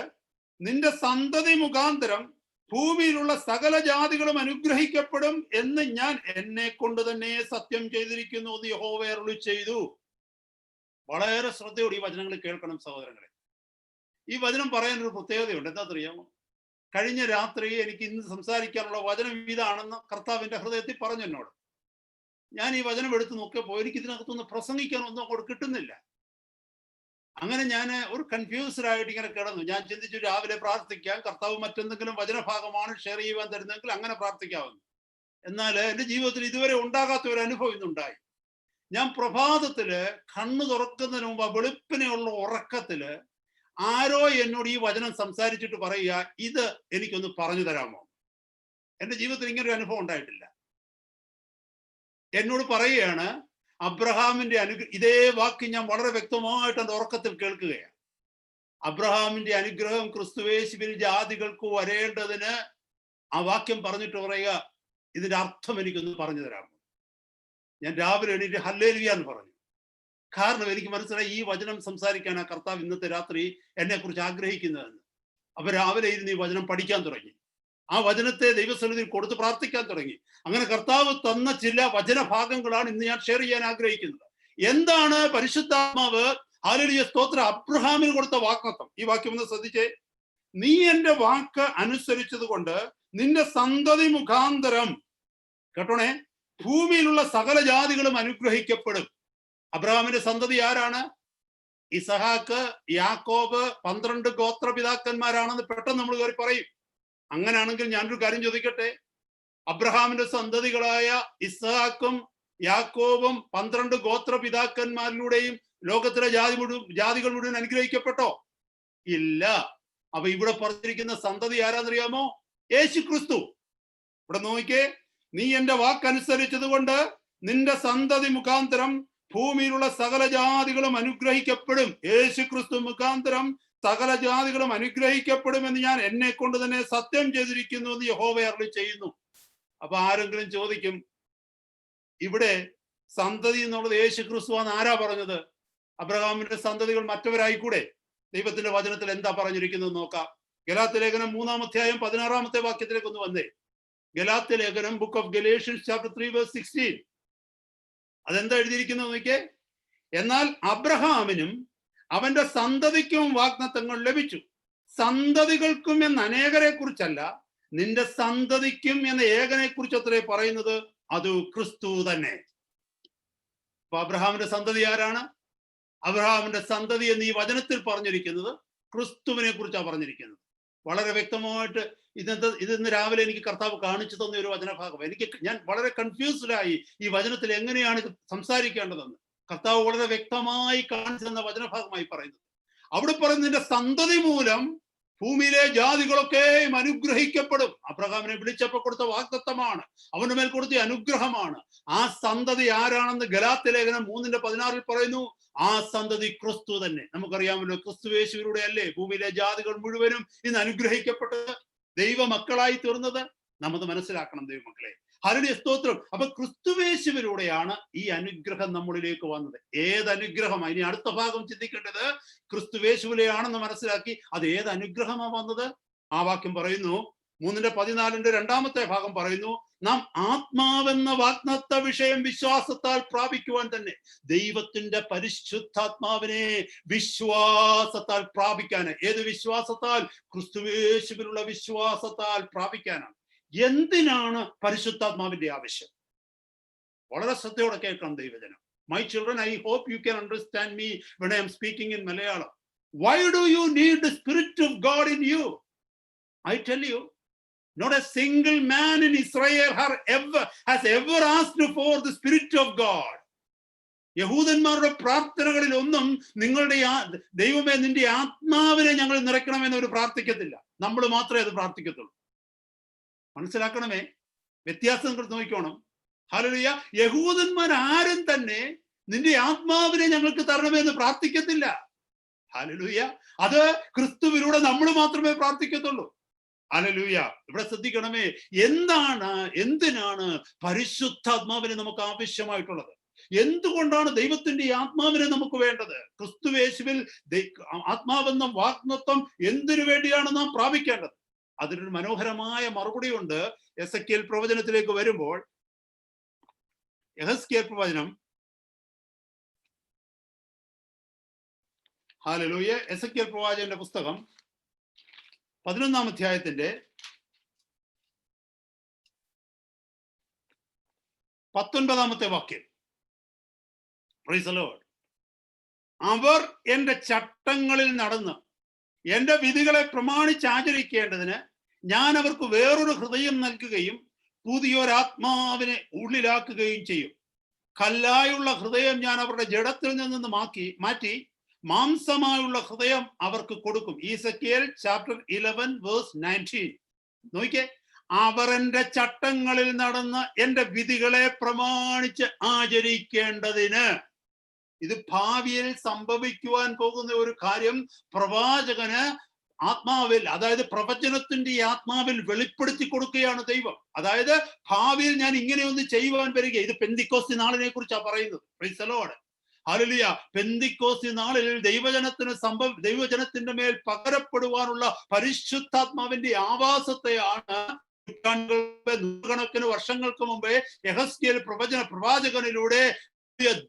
നിന്റെ സന്തതി മുഖാന്തരം ഭൂമിയിലുള്ള സകല ജാതികളും അനുഗ്രഹിക്കപ്പെടും എന്ന് ഞാൻ എന്നെ കൊണ്ട് തന്നെ സത്യം ചെയ്തിരിക്കുന്നു എന്ന് യഹോവ അരുളി ചെയ്തു. വളരെ ശ്രദ്ധയോടെ ഈ വചനങ്ങൾ കേൾക്കണം സഹോദരങ്ങളെ. ഈ വചനം പറയാൻ ഒരു പ്രത്യേകതയുണ്ട്. എന്താ അറിയാമോ? കഴിഞ്ഞ രാത്രി എനിക്ക് ഇന്ന് സംസാരിക്കാനുള്ള വചനം ഇതാണെന്ന് കർത്താവിന്റെ ഹൃദയത്തിൽ പറഞ്ഞു എന്നോട്. ഞാൻ ഈ വചനം എടുത്ത് നോക്കിയപ്പോൾ എനിക്ക് ഇതിനകത്തൊന്ന് പ്രസംഗിക്കാനൊന്നും അങ്ങോട്ട് കിട്ടുന്നില്ല. അങ്ങനെ ഞാൻ ഒരു കൺഫ്യൂസ്ഡ് ആയിട്ട് ഇങ്ങനെ കിടന്നു. ഞാൻ ചിന്തിച്ചു, രാവിലെ പ്രാർത്ഥിക്കാം, കർത്താവ് മറ്റെന്തെങ്കിലും വചനഭാഗമാണ് ഷെയർ ചെയ്യുവാൻ തരുന്നതെങ്കിൽ അങ്ങനെ പ്രാർത്ഥിക്കാവുന്നു. എന്നാൽ എൻ്റെ ജീവിതത്തിൽ ഇതുവരെ ഉണ്ടാകാത്ത ഒരു അനുഭവം ഇന്നുണ്ടായി. ഞാൻ പ്രഭാതത്തില് കണ്ണു തുറക്കുന്നതിന് മുമ്പ് വെളുപ്പിനെയുള്ള ഉറക്കത്തില് ആരോ എന്നോട് ഈ വചനം സംസാരിച്ചിട്ട് പറയുക, ഇത് എനിക്കൊന്ന് പറഞ്ഞു തരാമോ? എൻ്റെ ജീവിതത്തിൽ ഇങ്ങനൊരു അനുഭവം ഉണ്ടായിട്ടില്ല. എന്നോട് പറയുകയാണ്, അബ്രഹാമിന്റെ ഇതേ വാക്ക് ഞാൻ വളരെ വ്യക്തമായിട്ട് എൻ്റെ ഉറക്കത്തിൽ കേൾക്കുകയാണ്. അബ്രഹാമിന്റെ അനുഗ്രഹം ക്രിസ്തുവേശുവിൽ ജാതികൾക്ക് വരേണ്ടതിന് ആ വാക്യം പറഞ്ഞിട്ട് പറയുക, ഇതിന്റെ അർത്ഥം എനിക്കൊന്ന് പറഞ്ഞു തരാമോ? ഞാൻ രാവിലെ എണീറ്റ് ഹല്ലേലൂയ എന്ന് പറഞ്ഞു. കാരണം എനിക്ക് മനസ്സിലായി ഈ വചനം സംസാരിക്കാൻ ആ കർത്താവ് ഇന്നത്തെ രാത്രി എന്നെ കുറിച്ച് ആഗ്രഹിക്കുന്നതെന്ന്. അപ്പൊ രാവിലെ ഇരുന്ന് ഈ വചനം പഠിക്കാൻ തുടങ്ങി. ആ വചനത്തെ ദൈവസന്നിധിയിൽ കൊടുത്ത് പ്രാർത്ഥിക്കാൻ തുടങ്ങി. അങ്ങനെ കർത്താവ് തന്ന ചില വചനഭാഗങ്ങളാണ് ഇന്ന് ഞാൻ ഷെയർ ചെയ്യാൻ ആഗ്രഹിക്കുന്നത്. എന്താണ് പരിശുദ്ധാത്മാവ് ഹല്ലേലൂയ സ്തോത്രം അബ്രഹാമിന് കൊടുത്ത വാഗ്ദത്തം? ഈ വാക്യം ഒന്ന് ശ്രദ്ധിച്ചേ. നീ എന്റെ വാക്ക് അനുസരിച്ചത് കൊണ്ട് നിന്റെ സന്തതി മുഖാന്തരം, കേട്ടോണേ, ഭൂമിയിലുള്ള സകല ജാതികളും അനുഗ്രഹിക്കപ്പെടും. അബ്രഹാമിന്റെ സന്തതി ആരാണ്? ഇസഹാക്ക്, യാക്കോബ്, 12 ഗോത്രപിതാക്കന്മാരാണെന്ന് പെട്ടെന്ന് നമ്മൾ കയറി പറയും. അങ്ങനെയാണെങ്കിൽ ഞാനൊരു കാര്യം ചോദിക്കട്ടെ. അബ്രഹാമിന്റെ സന്തതികളായ ഇസഹാക്കും യാക്കോബും 12 ഗോത്രപിതാക്കന്മാരിലൂടെയും ലോകത്തിലെ ജാതികൾ മുഴുവൻ അനുഗ്രഹിക്കപ്പെട്ടോ? ഇല്ല. അപ്പൊ ഇവിടെ പറഞ്ഞിരിക്കുന്ന സന്തതി ആരാന്നറിയാമോ? യേശു ക്രിസ്തു. ഇവിടെ നോക്കിക്കേ, നീ എന്റെ വാക്കനുസരിച്ചത് കൊണ്ട് നിന്റെ സന്തതി മുഖാന്തരം ഭൂമിയിലുള്ള സകല ജാതികളും അനുഗ്രഹിക്കപ്പെടും. യേശു ക്രിസ്തു മുഖാന്തരം സകല ജാതികളും അനുഗ്രഹിക്കപ്പെടുമെന്ന് ഞാൻ എന്നെ കൊണ്ട് തന്നെ സത്യം ചെയ്തിരിക്കുന്നു എന്ന് യഹോവ അരുളി ചെയ്യുന്നു. അപ്പൊ ആരെങ്കിലും ചോദിക്കും, ഇവിടെ സന്തതി എന്നുള്ളത് യേശു ക്രിസ്തുവാന്ന് ആരാ പറഞ്ഞത്? അബ്രഹാമിന്റെ സന്തതികൾ മറ്റവരായിക്കൂടെ? ദൈവത്തിന്റെ വചനത്തിൽ എന്താ പറഞ്ഞിരിക്കുന്നത് നോക്കാം. ഗലാത്യ ലേഖനം 3-ാം അധ്യായം 16-ാമത്തെ വാക്യത്തിലേക്ക് ഒന്ന് വന്നേ. ഗലാത്യ ലേഖനം, book of Galatians chapter 3 verse 16. അതെന്താ എഴുതിയിരിക്കുന്നത് നോക്കിയേ. എന്നാൽ അബ്രഹാമിനും അവന്റെ സന്തതിക്കും വാഗ്ദത്തങ്ങൾ ലഭിച്ചു. സന്തതികൾക്കും എന്ന അനേകരെ കുറിച്ചല്ല, നിന്റെ സന്തതിക്കും എന്ന ഏകനെ കുറിച്ച് അത്രേ പറയുന്നത്. അത് ക്രിസ്തു തന്നെ. അപ്പൊ അബ്രഹാമിന്റെ സന്തതി ആരാണ്? അബ്രഹാമിന്റെ സന്തതി എന്ന് ഈ വചനത്തിൽ പറഞ്ഞിരിക്കുന്നത് ക്രിസ്തുവിനെ കുറിച്ചാണ് പറഞ്ഞിരിക്കുന്നത്. വളരെ വ്യക്തമായിട്ട് ഇന്ന് രാവിലെ എനിക്ക് കർത്താവ് കാണിച്ചു തന്ന ഒരു വചനഭാഗം. ഞാൻ വളരെ കൺഫ്യൂസ്ഡായി ഈ വചനത്തിൽ എങ്ങനെയാണ് ഇത് സംസാരിക്കേണ്ടതെന്ന്. കർത്താവ് വളരെ വ്യക്തമായി കാണിച്ചു തന്ന വചനഭാഗമായി പറയുന്നത്. അവിടെ പറയുന്നതിന്റെ സന്തതി മൂലം ഭൂമിയിലെ ജാതികളൊക്കെയും അനുഗ്രഹിക്കപ്പെടും. അബ്രഹാമിനെ വിളിച്ചപ്പോൾ കൊടുത്ത വാഗ്ദത്തമാണ്, അവന്റെ മേൽ കൊടുത്ത അനുഗ്രഹമാണ്. ആ സന്തതി ആരാണെന്ന് ഗലാത്യ ലേഖനം 3:16 പറയുന്നു. ആ സന്തതി ക്രിസ്തു തന്നെ. നമുക്കറിയാമല്ലോ, ക്രിസ്തുയേശുവിലൂടെ അല്ലേ ഭൂമിയിലെ ജാതികൾ മുഴുവനും ഇന്ന് അനുഗ്രഹിക്കപ്പെട്ടത്, ദൈവ മക്കളായി തീർന്നത്. നമ്മത് മനസ്സിലാക്കണം ദൈവമക്കളെ. ഹല്ലേലൂയ സ്തോത്രം. അപ്പൊ ക്രിസ്തുയേശുവിലൂടെയാണ് ഈ അനുഗ്രഹം നമ്മളിലേക്ക് വന്നത്. ഏത് അനുഗ്രഹമാണ്? ഇനി അടുത്ത ഭാഗം ചിന്തിക്കേണ്ടത് ക്രിസ്തുയേശുവിലെയാണെന്ന് മനസ്സിലാക്കി അത് ഏത് അനുഗ്രഹമാണ് വന്നത്? ആ വാക്യം പറയുന്നു, 3:14 2-ാമത്തെ ഭാഗം പറയുന്നു, നാം ആത്മാവെന്ന വാഗ്ദത്ത വിഷയം വിശ്വാസത്താൽ പ്രാപിക്കുവാൻ തന്നെ. ദൈവത്തിന്റെ പരിശുദ്ധാത്മാവിനെ വിശ്വാസത്താൽ പ്രാപിക്കാൻ. ഏത് വിശ്വാസത്താൽ? ക്രിസ്തുയേശുവിലുള്ള വിശ്വാസത്താൽ പ്രാപിക്കാനാണ്. എന്തിനാണ് പരിശുദ്ധാത്മാവിന്റെ ആവശ്യം? വളരെ ശ്രദ്ധയോടെ കേൾക്കണം ദൈവജനം. My children, I hope you can understand me when I am speaking in Malayalam. Why do you need the Spirit of God in you? I tell you, not a single man in Israel has ever asked for the Spirit of God. യഹൂദന്മാരുടെ പ്രാർത്ഥനകളിൽ ഒന്നും നിങ്ങളുടെ ദൈവമേ നിന്റെ ആത്മാവിനെ ഞങ്ങൾ നിറയ്ക്കണമെന്ന് അവർ പ്രാർത്ഥിക്കത്തില്ല. നമ്മൾ മാത്രമേ അത് പ്രാർത്ഥിക്കത്തുള്ളൂ. മനസ്സിലാക്കണമേ, വ്യത്യാസം നിങ്ങൾ നോക്കണം. ഹല്ലേലൂയ. യഹൂദന്മാർ ആരും തന്നെ നിന്റെ ആത്മാവിനെ ഞങ്ങൾക്ക് തരണമെന്ന് പ്രാർത്ഥിക്കത്തില്ല. ഹല്ലേലൂയ. അത് ക്രിസ്തുവിലൂടെ നമ്മൾ മാത്രമേ പ്രാർത്ഥിക്കത്തുള്ളൂ. ഹല്ലേലൂയ. ഇവിടെ ശ്രദ്ധിക്കണമേ, എന്തിനാണ് പരിശുദ്ധാത്മാവിനെ നമുക്ക് ആവശ്യമായിട്ടുള്ളത്? എന്തുകൊണ്ടാണ് ദൈവത്തിന്റെ ആത്മാവിനെ നമുക്ക് വേണ്ടത്? ക്രിസ്തുയേശുവിൽ ആത്മാവെന്ന വാഗ്ദത്തം എന്തിനു വേണ്ടിയാണ് നാം പ്രാപിക്കേണ്ടത്? അതിനൊരു മനോഹരമായ മറുപടി ഉണ്ട്. എസെക്കിയേൽ പ്രവചനത്തിലേക്ക് വരുമ്പോൾ, യെഹെസ്കേൽ പ്രവചനം, ഹല്ലേലൂയ, എസെക്കിയേൽ പ്രവാചകന്റെ പുസ്തകം 11-ാം അധ്യായത്തിന്റെ 19-ാമത്തെ വാക്യം. Price the Lord. അവർ എന്റെ ചട്ടങ്ങളിൽ നടന്ന് എന്റെ വിധികളെ പ്രമാണിച്ചാചരിക്കേണ്ടതിന് ഞാൻ അവർക്ക് വേറൊരു ഹൃദയം നൽകുകയും പുതിയൊരാത്മാവിനെ ഉള്ളിലാക്കുകയും ചെയ്യും. കല്ലായുള്ള ഹൃദയം ഞാൻ അവരുടെ ജഡത്തിൽ നിന്ന് മാറ്റി മാംസമായുള്ള ഹൃദയം അവർക്ക് കൊടുക്കും. ഈസെക്കിയേൽ ചാപ്റ്റർ 11 verse 19. നോക്കിക്കേ, അവർ എന്റെ ചട്ടങ്ങളിൽ നടന്ന് എന്റെ വിധികളെ പ്രമാണിച്ച് ആചരിക്കേണ്ടതിന്. ഇത് ഭാവിയിൽ സംഭവിക്കുവാൻ പോകുന്ന ഒരു കാര്യം പ്രവാചകന് ആത്മാവിൽ, അതായത് പ്രവചനത്തിന്റെ ആത്മാവിൽ വെളിപ്പെടുത്തി കൊടുക്കുകയാണ് ദൈവം. അതായത് ഭാവിയിൽ ഞാൻ ഇങ്ങനെ ഒന്ന് ചെയ്യുവാൻ വരിക. ഇത് പെന്തിക്കോസ്തി നാളിനെ കുറിച്ചാണ് പറയുന്നത്. Price the Lord. ഹല്ലേലൂയ. പെന്തിക്കോസ്തി നാളിൽ ദൈവജനത്തിന്റെ മേൽ പകരപ്പെടുവാനുള്ള പരിശുദ്ധാത്മാവിന്റെ ആവാസത്തെയാണ് നൂറുകണക്കിന് വർഷങ്ങൾക്ക് മുമ്പേ യെഹെസ്കേൽ പ്രവാചകനിലൂടെ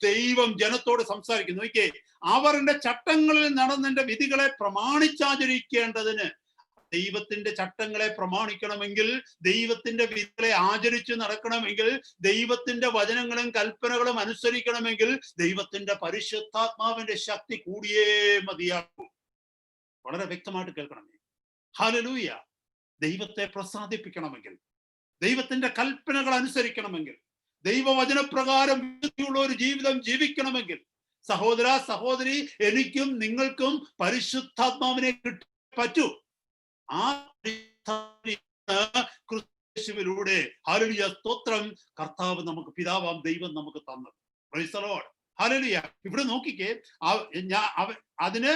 ദൈവം ജനത്തോട് സംസാരിക്കുന്നു. നോക്കിയേ, അവരുടെ ചട്ടങ്ങളിൽ നടന്നതിന്റെ വിധികളെ പ്രമാണിച്ചാചരിക്കേണ്ടതിന്. ദൈവത്തിന്റെ ചട്ടങ്ങളെ പ്രമാണിക്കണമെങ്കിൽ, ദൈവത്തിന്റെ വിധികളെ ആചരിച്ചു നടക്കണമെങ്കിൽ, ദൈവത്തിന്റെ വചനങ്ങളും കൽപ്പനകളും അനുസരിക്കണമെങ്കിൽ ദൈവത്തിന്റെ പരിശുദ്ധാത്മാവിന്റെ ശക്തി കൂടിയേ മതിയാകൂ. വളരെ വ്യക്തമായിട്ട് കേൾക്കണമേ. ഹല്ലേലൂയ. ദൈവത്തെ പ്രസാദിപ്പിക്കണമെങ്കിൽ, ദൈവത്തിന്റെ കൽപ്പനകൾ അനുസരിക്കണമെങ്കിൽ, ദൈവവചനപ്രകാരം വിശുദ്ധിയുള്ള ഒരു ജീവിതം ജീവിക്കണമെങ്കിൽ, സഹോദര സഹോദരി, എനിക്കും നിങ്ങൾക്കും പരിശുദ്ധാത്മാവിനെ കിട്ടാൻ പറ്റൂ. ആ ക്രിസ്തുവിലൂടെ ഹല്ലേലൂയ സ്തോത്രം കർത്താവ് നമുക്ക്, പിതാവാം ദൈവം നമുക്ക് തന്നത്. Price the Lord. ഹല്ലേലൂയ. ഇവിടെ നോക്കിക്കേ, അതിന്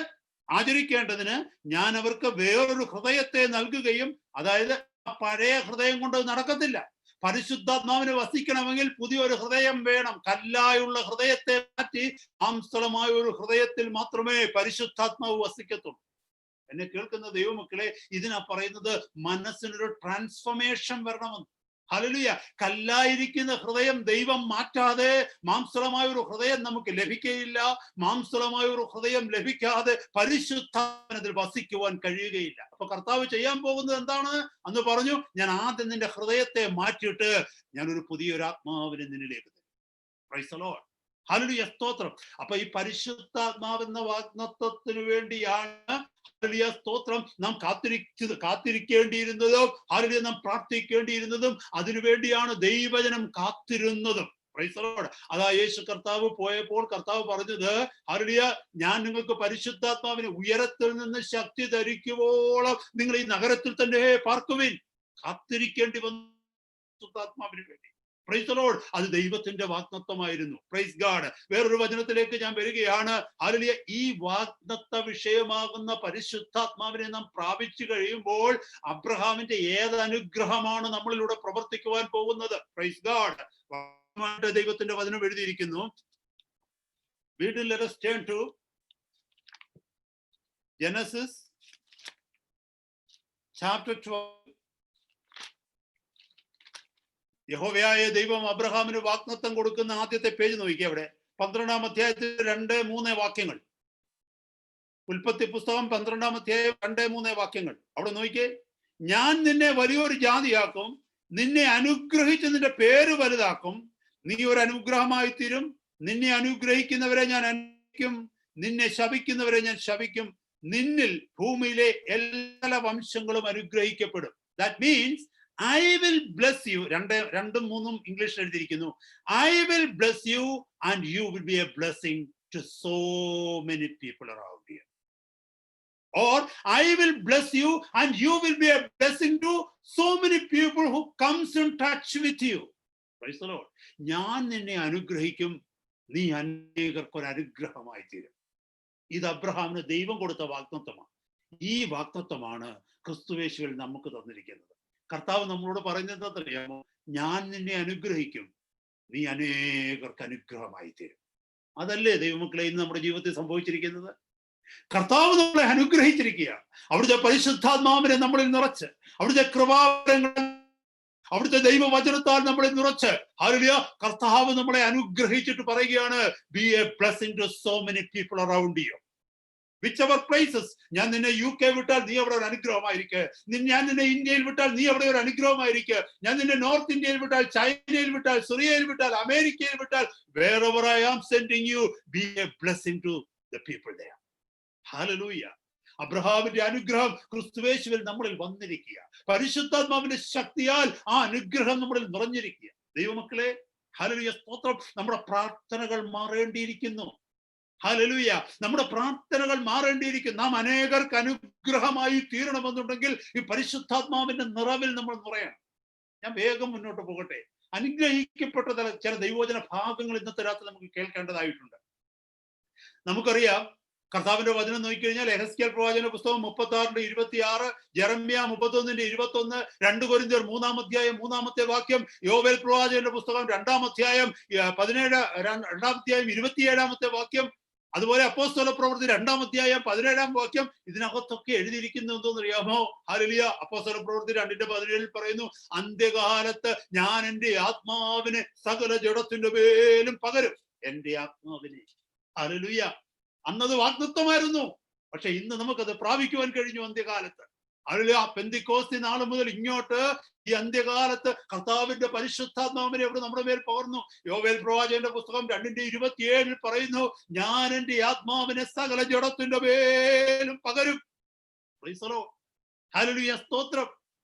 ആചരിക്കേണ്ടതിന് ഞാൻ അവർക്ക് വേറൊരു ഹൃദയത്തെ നൽകുകയും, അതായത് പഴയ ഹൃദയം കൊണ്ട് നടക്കത്തില്ല. പരിശുദ്ധാത്മാവിന് വസിക്കണമെങ്കിൽ പുതിയൊരു ഹൃദയം വേണം. കല്ലായുള്ള ഹൃദയത്തെ മാറ്റി മാംസളമായ ഒരു ഹൃദയത്തിൽ മാത്രമേ പരിശുദ്ധാത്മാവ് വസിക്കത്തുള്ളൂ. എന്നെ കേൾക്കുന്ന ദൈവമക്കളെ, ഇതിനാ പറയുന്നത് മനസ്സിനൊരു ട്രാൻസ്ഫോർമേഷൻ വരണമെന്ന്. ഹല്ലേലൂയ. കല്ലായിരിക്കുന്ന ഹൃദയം ദൈവം മാറ്റാതെ മാംസളമായ ഒരു ഹൃദയം നമുക്ക് ലഭിക്കുകയില്ല. മാംസളമായ ഒരു ഹൃദയം ലഭിക്കാതെ പരിശുദ്ധാത്മാവിൽ വസിക്കുവാൻ കഴിയുകയില്ല. അപ്പൊ കർത്താവ് ചെയ്യാൻ പോകുന്നത് എന്താണ്? അന്ന് പറഞ്ഞു, ഞാൻ ആദ്യം നിന്റെ ഹൃദയത്തെ മാറ്റിയിട്ട് ഞാനൊരു പുതിയൊരു ആത്മാവിനെ നിന്നിലേക്ക് തരും. Price the Lord. ഹല്ലേലൂയ സ്തോത്രം. അപ്പൊ ഈ പരിശുദ്ധാത്മാവെന്ന വാഗ്ദത്തത്തിന് വേണ്ടിയാണ് ഹല്ലേലൂയ സ്തോത്രം നാം കാത്തിരിക്കേണ്ടിയിരുന്നതും, ഹല്ലേലൂയ നാം പ്രാർത്ഥിക്കേണ്ടിയിരുന്നതും. അതിനുവേണ്ടിയാണ് ദൈവജനം കാത്തിരുന്നതും. Price the Lord. അതാ യേശു കർത്താവ് പോയപ്പോൾ കർത്താവ് പറഞ്ഞത്, ഹല്ലേലൂയ, ഞാൻ നിങ്ങൾക്ക് പരിശുദ്ധാത്മാവിനെ ഉയരത്തിൽ നിന്ന് ശക്തി ധരിക്കുവോളം നിങ്ങൾ ഈ നഗരത്തിൽ തന്നെ പാർക്കുവിൻ. കാത്തിരിക്കേണ്ടി വന്നു പരിശുദ്ധാത്മാവിന് വേണ്ടി. Praise the Lord. അത് ദൈവത്തിന്റെ വാഗ്ദത്തമായിരുന്നു. Praise God. വേറൊരു വചനത്തിലേക്ക് ഞാൻ വരികയാണ്. ഹല്ലേലൂയ. ഈ വാഗ്ദത്ത വിഷയമാകുന്ന പരിശുദ്ധാത്മാവിനെ നാം പ്രാപിച്ചു കഴിയുമ്പോൾ അബ്രഹാമിന്റെ ഏത് അനുഗ്രഹമാണ് നമ്മളിലൂടെ പ്രവർത്തിക്കുവാൻ പോകുന്നത്. Praise God. ദൈവത്തിന്റെ വചനം എഴുതിയിരിക്കുന്നു. Let us turn to Genesis chapter 12. യഹോവയായ ദൈവം അബ്രഹാമിന് വാഗ്ദത്തം കൊടുക്കുന്ന ആദ്യത്തെ പേജ് നോക്കിയേ. അവിടെ 12-ാം അധ്യായത്തിൽ 2-3 വാക്യങ്ങൾ. ഉൽപ്പത്തി പുസ്തകം 12-ാം അധ്യായം 2-3 വാക്യങ്ങൾ. അവിടെ നോക്കിയേ. ഞാൻ നിന്നെ വലിയൊരു ജാതിയാക്കും, നിന്നെ അനുഗ്രഹിച്ച് നിന്റെ പേര് വലുതാക്കും, നീ ഒരു അനുഗ്രഹമായി തീരും. നിന്നെ അനുഗ്രഹിക്കുന്നവരെ ഞാൻ അനുഗ്രഹിക്കും, നിന്നെ ശപിക്കുന്നവരെ ഞാൻ ശപിക്കും. നിന്നിൽ ഭൂമിയിലെ എല്ലാ വംശങ്ങളും അനുഗ്രഹിക്കപ്പെടും. That means I will bless you. 2-3 ഇംഗ്ലീഷിൽ എഴുതിയിരിക്കുന്നു. I will bless you and you will be a blessing to so many people around you. Or I will bless you and you will be a blessing to so many people who comes in touch with you. Praise the Lord. ഞാൻ നിന്നെ അനുഗ്രഹിക്കും, നീ അനേകർക്കൊരു അനുഗ്രഹമായി തീരും. ഇത് അബ്രഹാമിന് ദൈവം കൊടുത്ത വാഗ്ദത്തമാണ്. ഈ വാഗ്ദത്തമാണ് ക്രിസ്തുയേശുവിൽ നമുക്ക് തന്നിരിക്കുന്നത്. കർത്താവ് നമ്മളോട് പറയുന്നത് അറിയാമോ? ഞാൻ നിന്നെ അനുഗ്രഹിക്കും, നീ അനേകർക്ക് അനുഗ്രഹമായി തീരും. അതല്ലേ ദൈവമക്കളെ ഇന്ന് നമ്മുടെ ജീവിതത്തിൽ സംഭവിച്ചിരിക്കുന്നത്? കർത്താവ് നമ്മളെ അനുഗ്രഹിച്ചിരിക്കുക. അവിടുത്തെ പരിശുദ്ധാത്മാവിനെ നമ്മളിൽ നിറച്ച്, അവിടുത്തെ കൃപാവരങ്ങൾ, അവിടുത്തെ ദൈവവചനത്താൽ നമ്മളെ നിറച്ച്, ഹല്ലേലൂയ, കർത്താവ് നമ്മളെ അനുഗ്രഹിച്ചിട്ട് പറയുകയാണ്, be a blessing to so many people around you. Whichever places. ഞാൻ നിന്നെ UK വിട്ടാൽ നീ അവിടെ ഒരു അനുഗ്രഹമായിരിക്കുക. ഞാൻ നിന്നെ ഇന്ത്യയിൽ വിട്ടാൽ നീ അവിടെ ഒരു അനുഗ്രഹമായിരിക്കുക. ഞാൻ നിന്നെ നോർത്ത് ഇന്ത്യയിൽ വിട്ടാൽ, ചൈനയിൽ വിട്ടാൽ, സിറിയയിൽ വിട്ടാൽ, അമേരിക്കയിൽ വിട്ടാൽ, wherever I am sending you, be a blessing to the people there. Hallelujah. അബ്രഹാമിന്റെ അനുഗ്രഹം ക്രിസ്തുയേശുവിൽ നമ്മളിൽ വന്നിരിക്കുക. പരിശുദ്ധാത്മാവിന്റെ ശക്തിയാൽ ആ അനുഗ്രഹം നമ്മളിൽ നിറഞ്ഞിരിക്കുക. ദൈവമക്കളെ, ഹല്ലേലൂയ സ്തോത്രം. നമ്മുടെ പ്രാർത്ഥനകൾ മാറേണ്ടിയിരിക്കുന്നു. ഹല്ലേലൂയ. നമ്മുടെ പ്രാർത്ഥനകൾ മാറേണ്ടിയിരിക്കും. നാം അനേകർക്ക് അനുഗ്രഹമായി തീരണമെന്നുണ്ടെങ്കിൽ ഈ പരിശുദ്ധാത്മാവിന്റെ നിറവിൽ നമ്മൾ നിറയണം. ഞാൻ വേഗം മുന്നോട്ട് പോകട്ടെ. അനുഗ്രഹിക്കപ്പെട്ട ചില ദൈവവചന ഭാഗങ്ങൾ ഇന്നത്തെ രാത്രി നമുക്ക് കേൾക്കേണ്ടതായിട്ടുണ്ട്. നമുക്കറിയാം, കർത്താവിന്റെ വചനം നോക്കിക്കഴിഞ്ഞാൽ യെഹെസ്കേൽ പ്രവാചകന്റെ പുസ്തകം 36:26, ജെറമ്യ 31:21, 2 കൊരിന്ത്യർ 3-ാം അധ്യായം 3-ാമത്തെ വാക്യം, യോവേൽ പ്രവാചകന്റെ പുസ്തകം 2-ാം അധ്യായം 2-ാം അധ്യായം 27-ാമത്തെ വാക്യം, അതുപോലെ അപ്പോസ്തല പ്രവൃത്തി 2-ാം അധ്യായം 17-ാം വാക്യം. ഇതിനകത്തൊക്കെ എഴുതിയിരിക്കുന്നു എന്തോന്ന് അറിയാമോ? ഹല്ലേലൂയ. അപ്പോസ്തല പ്രവൃത്തി 2:17 പറയുന്നു, അന്ത്യകാലത്ത് ഞാൻ എൻ്റെ ആത്മാവിനെ സകല ജഡത്തിന്റെ മേലും പകരും. എൻ്റെ ആത്മാവിനെ. ഹല്ലേലൂയ. അന്നത് വാഗ്ദത്തമായിരുന്നു. പക്ഷെ ഇന്ന് നമുക്കത് പ്രാപിക്കുവാൻ കഴിഞ്ഞു അന്ത്യകാലത്ത്. ഹല്ലേലൂയ. പെന്തിക്കോസ്തി നാൾ മുതൽ ഇങ്ങോട്ട് ഈ അന്ത്യകാലത്ത് കർത്താവിന്റെ പരിശുദ്ധാത്മാവിനെ അവിടെ നമ്മുടെ മേൽ പകർന്നു. യോവേൽ പ്രവാചകന്റെ പുസ്തകം 2:27 പറയുന്നു, ഞാൻ എൻ്റെ ആത്മാവിനെ സകല ജഡത്തിന്റെ മേലും പകരും. Price the Lord. ഹല്ലേലൂയ. സ്തോത്രം.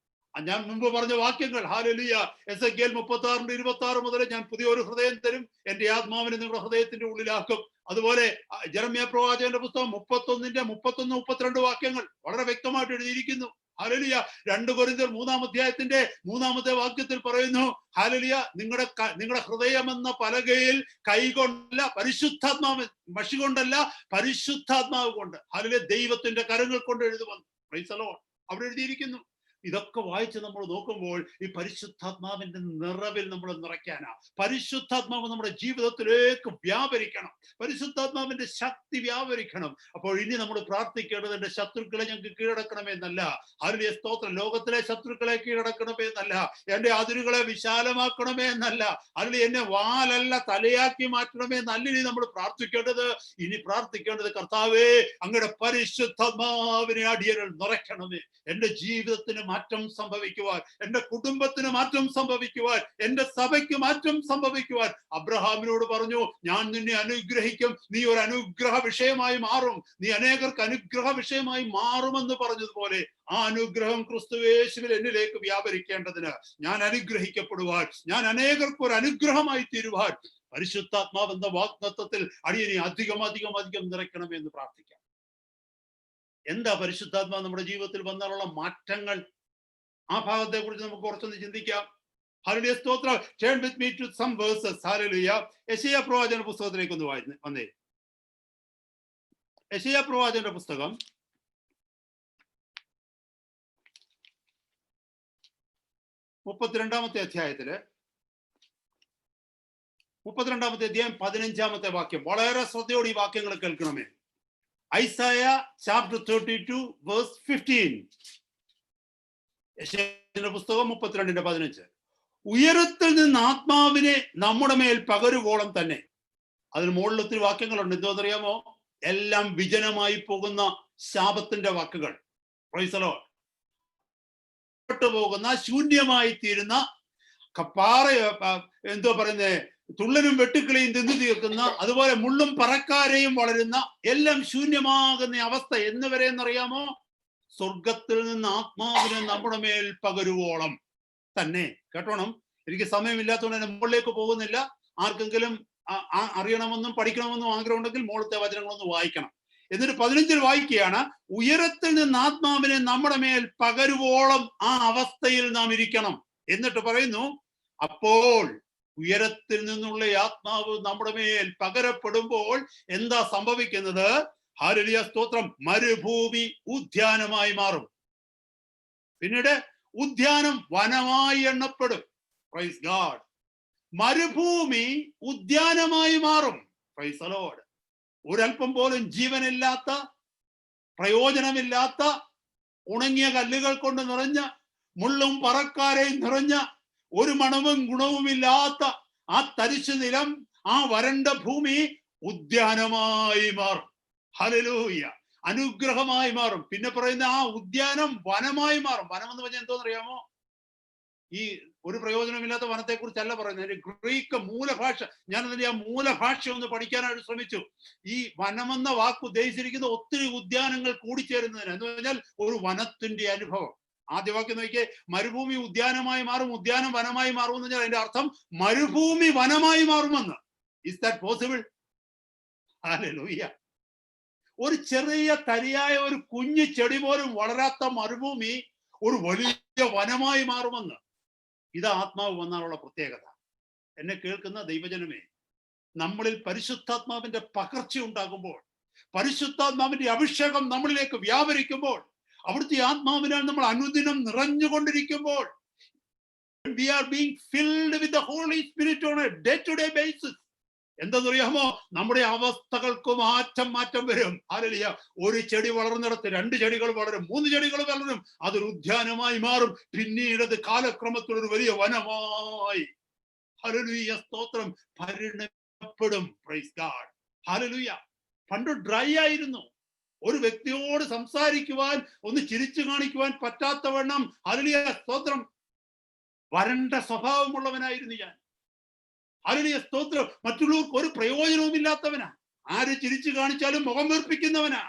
ഞാൻ മുമ്പ് പറഞ്ഞ വാക്യങ്ങൾ. ഹല്ലേലൂയ. എസെക്കിയേൽ 36:26 മുതൽ ഞാൻ പുതിയൊരു ഹൃദയം തരും, എൻ്റെ ആത്മാവിനെ നിങ്ങളുടെ ഹൃദയത്തിന്റെ ഉള്ളിലാക്കും. അതുപോലെ ജെറമ്യ പ്രവാചകന്റെ പുസ്തകം 31:32 വാക്യങ്ങൾ വളരെ വ്യക്തമായിട്ട് എഴുതിയിരിക്കുന്നു. ഹല്ലേലൂയ. 2 കൊരിന്ത്യർ 3-ാം അധ്യായത്തിന്റെ 3-ാമത്തെ വാക്യത്തിൽ പറയുന്നു, ഹല്ലേലൂയ, നിങ്ങളുടെ ഹൃദയം എന്ന പലകയിൽ കൈകൊണ്ടല്ല, പരിശുദ്ധാത്മാവ്, മഷി കൊണ്ടല്ല, പരിശുദ്ധാത്മാവ് കൊണ്ട്, ഹല്ലേലൂയ, ദൈവത്തിന്റെ കരങ്ങൾ കൊണ്ട് എഴുതുമെന്ന്. Price the Lord. അവിടെ എഴുതിയിരിക്കുന്നു. ഇതൊക്കെ വായിച്ച് നമ്മൾ നോക്കുമ്പോൾ ഈ പരിശുദ്ധാത്മാവിന്റെ നിറവിൽ നമ്മൾ നിറയ്ക്കാനാ. പരിശുദ്ധാത്മാവ് നമ്മുടെ ജീവിതത്തിലേക്ക് വ്യാപരിക്കണം. പരിശുദ്ധാത്മാവിന്റെ ശക്തി വ്യാപരിക്കണം. അപ്പോൾ ഇനി നമ്മൾ പ്രാർത്ഥിക്കേണ്ടത് എന്റെ ശത്രുക്കളെ ഞങ്ങൾക്ക് കീഴടക്കണമേ എന്നല്ല. ഹല്ലേലൂയ. സ്തോത്രം. ലോകത്തിലെ ശത്രുക്കളെ കീഴടക്കണമേ എന്നല്ല. എന്റെ അതിരുകളെ വിശാലമാക്കണമേ എന്നല്ല. അല്ലെങ്കിൽ എന്നെ വാലല്ല തലയാക്കി മാറ്റണമേ എന്നല്ല ഇനി നമ്മൾ പ്രാർത്ഥിക്കേണ്ടത്. ഇനി പ്രാർത്ഥിക്കേണ്ടത്, കർത്താവേ, അങ്ങയുടെ പരിശുദ്ധാത്മാവിനെ അടിയനിൽ നിറയ്ക്കണമേ. എന്റെ ജീവിതത്തിന് മാറ്റം സംഭവിക്കുവാൻ, എന്റെ കുടുംബത്തിന് മാറ്റം സംഭവിക്കുവാൻ, എന്റെ സഭയ്ക്ക് മാറ്റം സംഭവിക്കുവാൻ. അബ്രഹാമിനോട് പറഞ്ഞു, ഞാൻ നിന്നെ അനുഗ്രഹിക്കും, നീ ഒരു അനുഗ്രഹ വിഷയമായി മാറും, നീ അനേകർക്ക് അനുഗ്രഹ വിഷയമായി മാറുമെന്ന് പറഞ്ഞതുപോലെ ആ അനുഗ്രഹം ക്രിസ്തുയേശുവിൽ എന്നിലേക്ക് വ്യാപരിക്കേണ്ടതിന്, ഞാൻ അനുഗ്രഹിക്കപ്പെടുവാൻ, ഞാൻ അനേകർക്ക് ഒരു അനുഗ്രഹമായി തീരുവാൻ പരിശുദ്ധാത്മാവ് എന്ന വാഗ്ദത്തത്തിൽ അടിയനെ അധികം അധികം അധികം നിറയ്ക്കണമെന്ന് പ്രാർത്ഥിക്കാം. എന്താ പരിശുദ്ധാത്മാവ് നമ്മുടെ ജീവിതത്തിൽ വന്നാലുള്ള മാറ്റങ്ങൾ? ആ ഭാഗത്തെ കുറിച്ച് നമുക്ക് കുറച്ചൊന്ന് ചിന്തിക്കാം. ഹല്ലേലൂയ. സ്തോത്രം. Turn with me to some verses. ഹല്ലേലൂയ. യെശയ്യാ പ്രവാചകന്റെ പുസ്തകത്തിലേക്ക് ഒന്ന് വന്നേ. യെശയ്യാ പ്രവാചകന്റെ പുസ്തകം 32-ാമത്തെ അധ്യായത്തില് 32-ാമത്തെ അധ്യായം 15-ാമത്തെ വാക്യം. വളരെ ശ്രദ്ധയോടെ ഈ വാക്യങ്ങൾ കേൾക്കണമേ. Isaiah chapter 32 verse 15. യെശയ്യാവിന്റെ പുസ്തകം 32:15. ഉയരത്തിൽ നിന്ന് ആത്മാവിനെ നമ്മുടെ മേൽ പകരുവോളം തന്നെ. അതിന് മുകളിൽ ഒത്തിരി വാക്യങ്ങളുണ്ട്. എന്തോന്നറിയാമോ? എല്ലാം വിജനമായി പോകുന്ന ശാപത്തിന്റെ വാക്കുകൾ. Price the Lord. പോകുന്ന, ശൂന്യമായി തീരുന്ന, എന്തോ പറയുന്നേ, തുള്ളനും വെട്ടുക്കിളിയും തിന്നു തീർക്കുന്ന, അതുപോലെ മുള്ളും പറക്കാരെയും വളരുന്ന, എല്ലാം ശൂന്യമാകുന്ന അവസ്ഥ എന്ന് വരെ എന്നറിയാമോ? സ്വർഗത്തിൽ നിന്ന് ആത്മാവിനെ നമ്മുടെ മേൽ പകരുവോളം തന്നെ. കേട്ടോണം. എനിക്ക് സമയമില്ലാത്തതുകൊണ്ട് ഞാൻ മുകളിലേക്ക് പോകുന്നില്ല. ആർക്കെങ്കിലും അറിയണമെന്നും പഠിക്കണമെന്നും ആഗ്രഹം ഉണ്ടെങ്കിൽ മുകളിലത്തെ വചനങ്ങളൊന്ന് വായിക്കണം. എന്നിട്ട് 15-ൽ വായിക്കുകയാണ്, ഉയരത്തിൽ നിന്ന് ആത്മാവിനെ നമ്മുടെ മേൽ പകരുവോളം ആ അവസ്ഥയിൽ നാം ഇരിക്കണം. എന്നിട്ട് പറയുന്നു, അപ്പോൾ ഉയരത്തിൽ നിന്നുള്ള ആത്മാവ് നമ്മുടെ മേൽ പകരപ്പെടുമ്പോൾ എന്താ സംഭവിക്കുന്നത്? ഹല്ലേലൂയ. സ്തോത്രം. മരുഭൂമി ഉദ്യാനമായി മാറും. പിന്നീട് ഉദ്യാനം വനമായി എണ്ണപ്പെടും. Praise God. മരുഭൂമി ഉദ്യാനമായി മാറും. Price the Lord. ഒരൽപ്പം പോലും ജീവനില്ലാത്ത, പ്രയോജനമില്ലാത്ത, ഉണങ്ങിയ കല്ലുകൾ കൊണ്ട് നിറഞ്ഞ, മുള്ളും പറക്കാരെയും നിറഞ്ഞ, ഒരു മണവും ഗുണവുമില്ലാത്ത ആ തരിശു നിലം, ആ വരണ്ട ഭൂമി ഉദ്യാനമായി മാറും. ഹല്ലേലൂയ. അനുഗ്രഹമായി മാറും. പിന്നെ പറയുന്ന ആ ഉദ്യാനം വനമായി മാറും. വനം എന്ന് പറഞ്ഞാൽ എന്തോന്നറിയാമോ? ഈ ഒരു പ്രയോജനമില്ലാത്ത വനത്തെ കുറിച്ചല്ല പറയുന്നത്. ഗ്രീക്ക് മൂലഭാഷ, ഞാൻ അതിന്റെ ആ മൂലഭാഷ ഒന്ന് പഠിക്കാനായിട്ട് ശ്രമിച്ചു. ഈ വനമെന്ന വാക്ക് ഉദ്ദേശിച്ചിരിക്കുന്ന ഒത്തിരി ഉദ്യാനങ്ങൾ കൂടിച്ചേരുന്നതിന്, എന്ന് പറഞ്ഞാൽ ഒരു വനത്തിന്റെ അനുഭവം. ആദ്യ വാക്യം നോക്കിയേ, മരുഭൂമി ഉദ്യാനമായി മാറും, ഉദ്യാനം വനമായി മാറും എന്ന് പറഞ്ഞാൽ അതിന്റെ അർത്ഥം മരുഭൂമി വനമായി മാറുമെന്ന്. Is that possible? ഹല്ലേലൂയ. ഒരു ചെറിയ തരിയായ ഒരു കുഞ്ഞു ചെടി പോലും വളരാത്ത മരുഭൂമി ഒരു വലിയ വനമായി മാറുമെന്ന്. ഇത് ആത്മാവ് വന്നാലുള്ള പ്രത്യേകത. എന്നെ കേൾക്കുന്ന ദൈവജനമേ, നമ്മളിൽ പരിശുദ്ധാത്മാവിന്റെ പകർച്ച ഉണ്ടാകുമ്പോൾ, പരിശുദ്ധാത്മാവിന്റെ അഭിഷേകം നമ്മളിലേക്ക് വ്യാപരിക്കുമ്പോൾ, അവിടുത്തെ ആത്മാവിനാൽ നമ്മൾ അനുദിനം നിറഞ്ഞുകൊണ്ടിരിക്കുമ്പോൾ, we are being filled with the Holy Spirit on a day-to-day basis, എന്തെന്നറിയാമോ, നമ്മുടെ അവസ്ഥകൾക്ക് മാറ്റം വരും. ഹല്ലേലൂയ. ഒരു ചെടി വളർന്നിടത്ത് 2 ചെടികൾ വളരും, 3 ചെടികൾ വളരും, അതൊരു ഉദ്യാനമായി മാറും. പിന്നീട് അത് കാലക്രമത്തിൽ ഒരു വലിയ വനമായി, ഹല്ലേലൂയ, സ്തോത്രം, പരിണമിക്കപ്പെടും. Praise God. ഹല്ലേലൂയ. പണ്ട് ഡ്രൈ ആയിരുന്നു, ഒരു വ്യക്തിയോട് സംസാരിക്കുവാൻ, ഒന്ന് ചിരിച്ചു കാണിക്കുവാൻ പറ്റാത്തവണ്ണം, ഹല്ലേലൂയ, സ്തോത്രം, വരണ്ട സ്വഭാവമുള്ളവനായിരുന്നു ഞാൻ. ഹല്ലേലൂയ, സ്തോത്രം, മറ്റുള്ളവർക്ക് ഒരു പ്രയോജനവും ഇല്ലാത്തവനാ. ആര് ചിരിച്ചു കാണിച്ചാലും മുഖം വീർപ്പിക്കുന്നവനാ.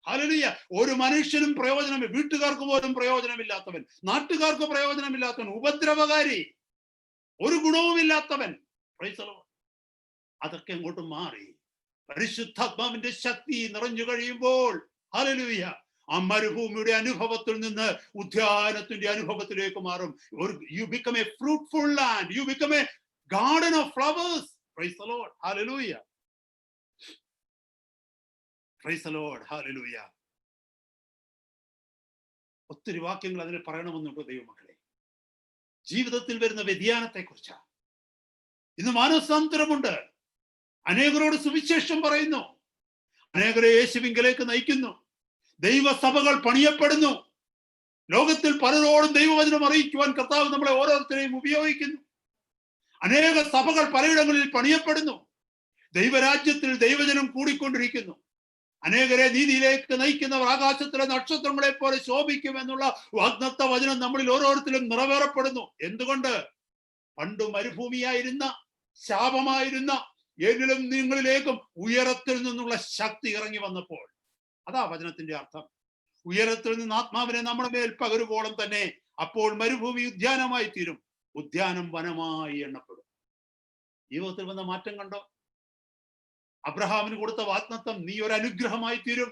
ഹല്ലേലൂയ. ഒരു മനുഷ്യനും പ്രയോജനം, വീട്ടുകാർക്ക് പോലും പ്രയോജനമില്ലാത്തവൻ, നാട്ടുകാർക്ക് പ്രയോജനമില്ലാത്തവൻ, ഉപദ്രവകാരി, ഒരു ഗുണവുമില്ലാത്തവൻ. Price the Lord. അതൊക്കെ അങ്ങോട്ട് മാറി പരിശുദ്ധാത്മാവിന്റെ ശക്തി നിറഞ്ഞു കഴിയുമ്പോൾ, ഹല്ലേലൂയ, ആ മരുഭൂമിയുടെ അനുഭവത്തിൽ നിന്ന് ഉദ്യാനത്തിന്റെ അനുഭവത്തിലേക്ക് മാറും. You become A fruitful land, you become A garden of flowers. Praise the Lord. Hallelujah. Praise the Lord. Hallelujah. ഒത്തിരി വാക്യങ്ങൾ അതിനെ പറയണമെന്നുണ്ട് ദൈവമക്കളെ. ജീവിതത്തിൽ വരുന്ന വ്യതിയാനത്തെ കുറിച്ചാണ്. ഇന്ന് മാനസാന്തരമുണ്ട്. അനേകരോട് സുവിശേഷം പറയുന്നു, അനേകരെ യേശുവിങ്കലേക്ക് നയിക്കുന്നു, ദൈവസഭകൾ പണിയപ്പെടുന്നു. ലോകത്തിൽ പലരോടും ദൈവവചനം അറിയിക്കുവാൻ കർത്താവ് നമ്മളെ ഓരോരുത്തരെയും ഉപയോഗിക്കുന്നു. അനേക സഭകൾ പലയിടങ്ങളിൽ പണിയപ്പെടുന്നു. ദൈവരാജ്യത്തിൽ ദൈവജനം കൂടിക്കൊണ്ടിരിക്കുന്നു. അനേകരെ നീതിയിലേക്ക് നയിക്കുന്നവർ ആകാശത്തിലെ നക്ഷത്രങ്ങളെ പോലെ ശോഭിക്കുമെന്നുള്ള വാഗ്ദത്ത വചനം നമ്മളിൽ ഓരോരുത്തരും നിറവേറപ്പെടുന്നു. എന്തുകൊണ്ട്? പണ്ട് മരുഭൂമിയായിരുന്ന, ശാപമായിരുന്ന എന്നിലും നിങ്ങളിലേക്കും ഉയരത്തിൽ നിന്നുള്ള ശക്തി ഇറങ്ങി വന്നപ്പോൾ, അതാ വചനത്തിന്റെ അർത്ഥം. ഉയരത്തിൽ നിന്ന് ആത്മാവിനെ നമ്മുടെ മേൽ പകരുവോളം തന്നെ അപ്പോൾ മരുഭൂമി ഉദ്യാനമായി തീരും, ഉദ്യാനം വനമായി എണ്ണപ്പെടും. ജീവിതത്തിൽ വന്ന മാറ്റം കണ്ടോ? അബ്രഹാമിന് കൊടുത്ത വാഗ്ദത്തം, നീ ഒരു അനുഗ്രഹമായി തീരും,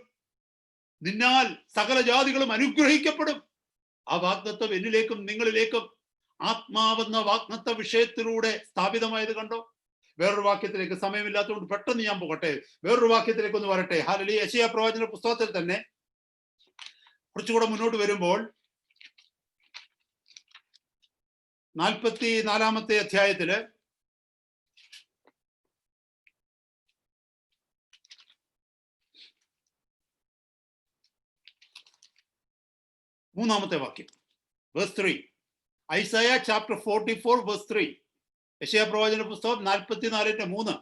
നിന്നാൽ സകല ജാതികളും അനുഗ്രഹിക്കപ്പെടും. ആ വാഗ്ദത്തം എന്നിലേക്കും നിങ്ങളിലേക്കും ആത്മാവെന്ന വാഗ്ദത്ത വിഷയത്തിലൂടെ സ്ഥാപിതമായത് കണ്ടോ? വേറൊരു വാക്യത്തിലേക്ക്, സമയമില്ലാത്തതുകൊണ്ട് പെട്ടെന്ന് ഞാൻ പോകട്ടെ, വേറൊരു വാക്യത്തിലേക്ക് ഒന്ന് വരട്ടെ. ഹല്ലേലൂയ. യെശയ്യാ പ്രവാചകന്റെ പുസ്തകത്തിൽ തന്നെ കുറച്ചുകൂടെ മുന്നോട്ട് വരുമ്പോൾ 44-ാമത്തെ അധ്യായത്തില് 3-ാമത്തെ വാക്യം, verse 3. Isaiah chapter 44 verse 3. യെശയ്യാ പ്രവാചകന്റെ പുസ്തകം 44:3.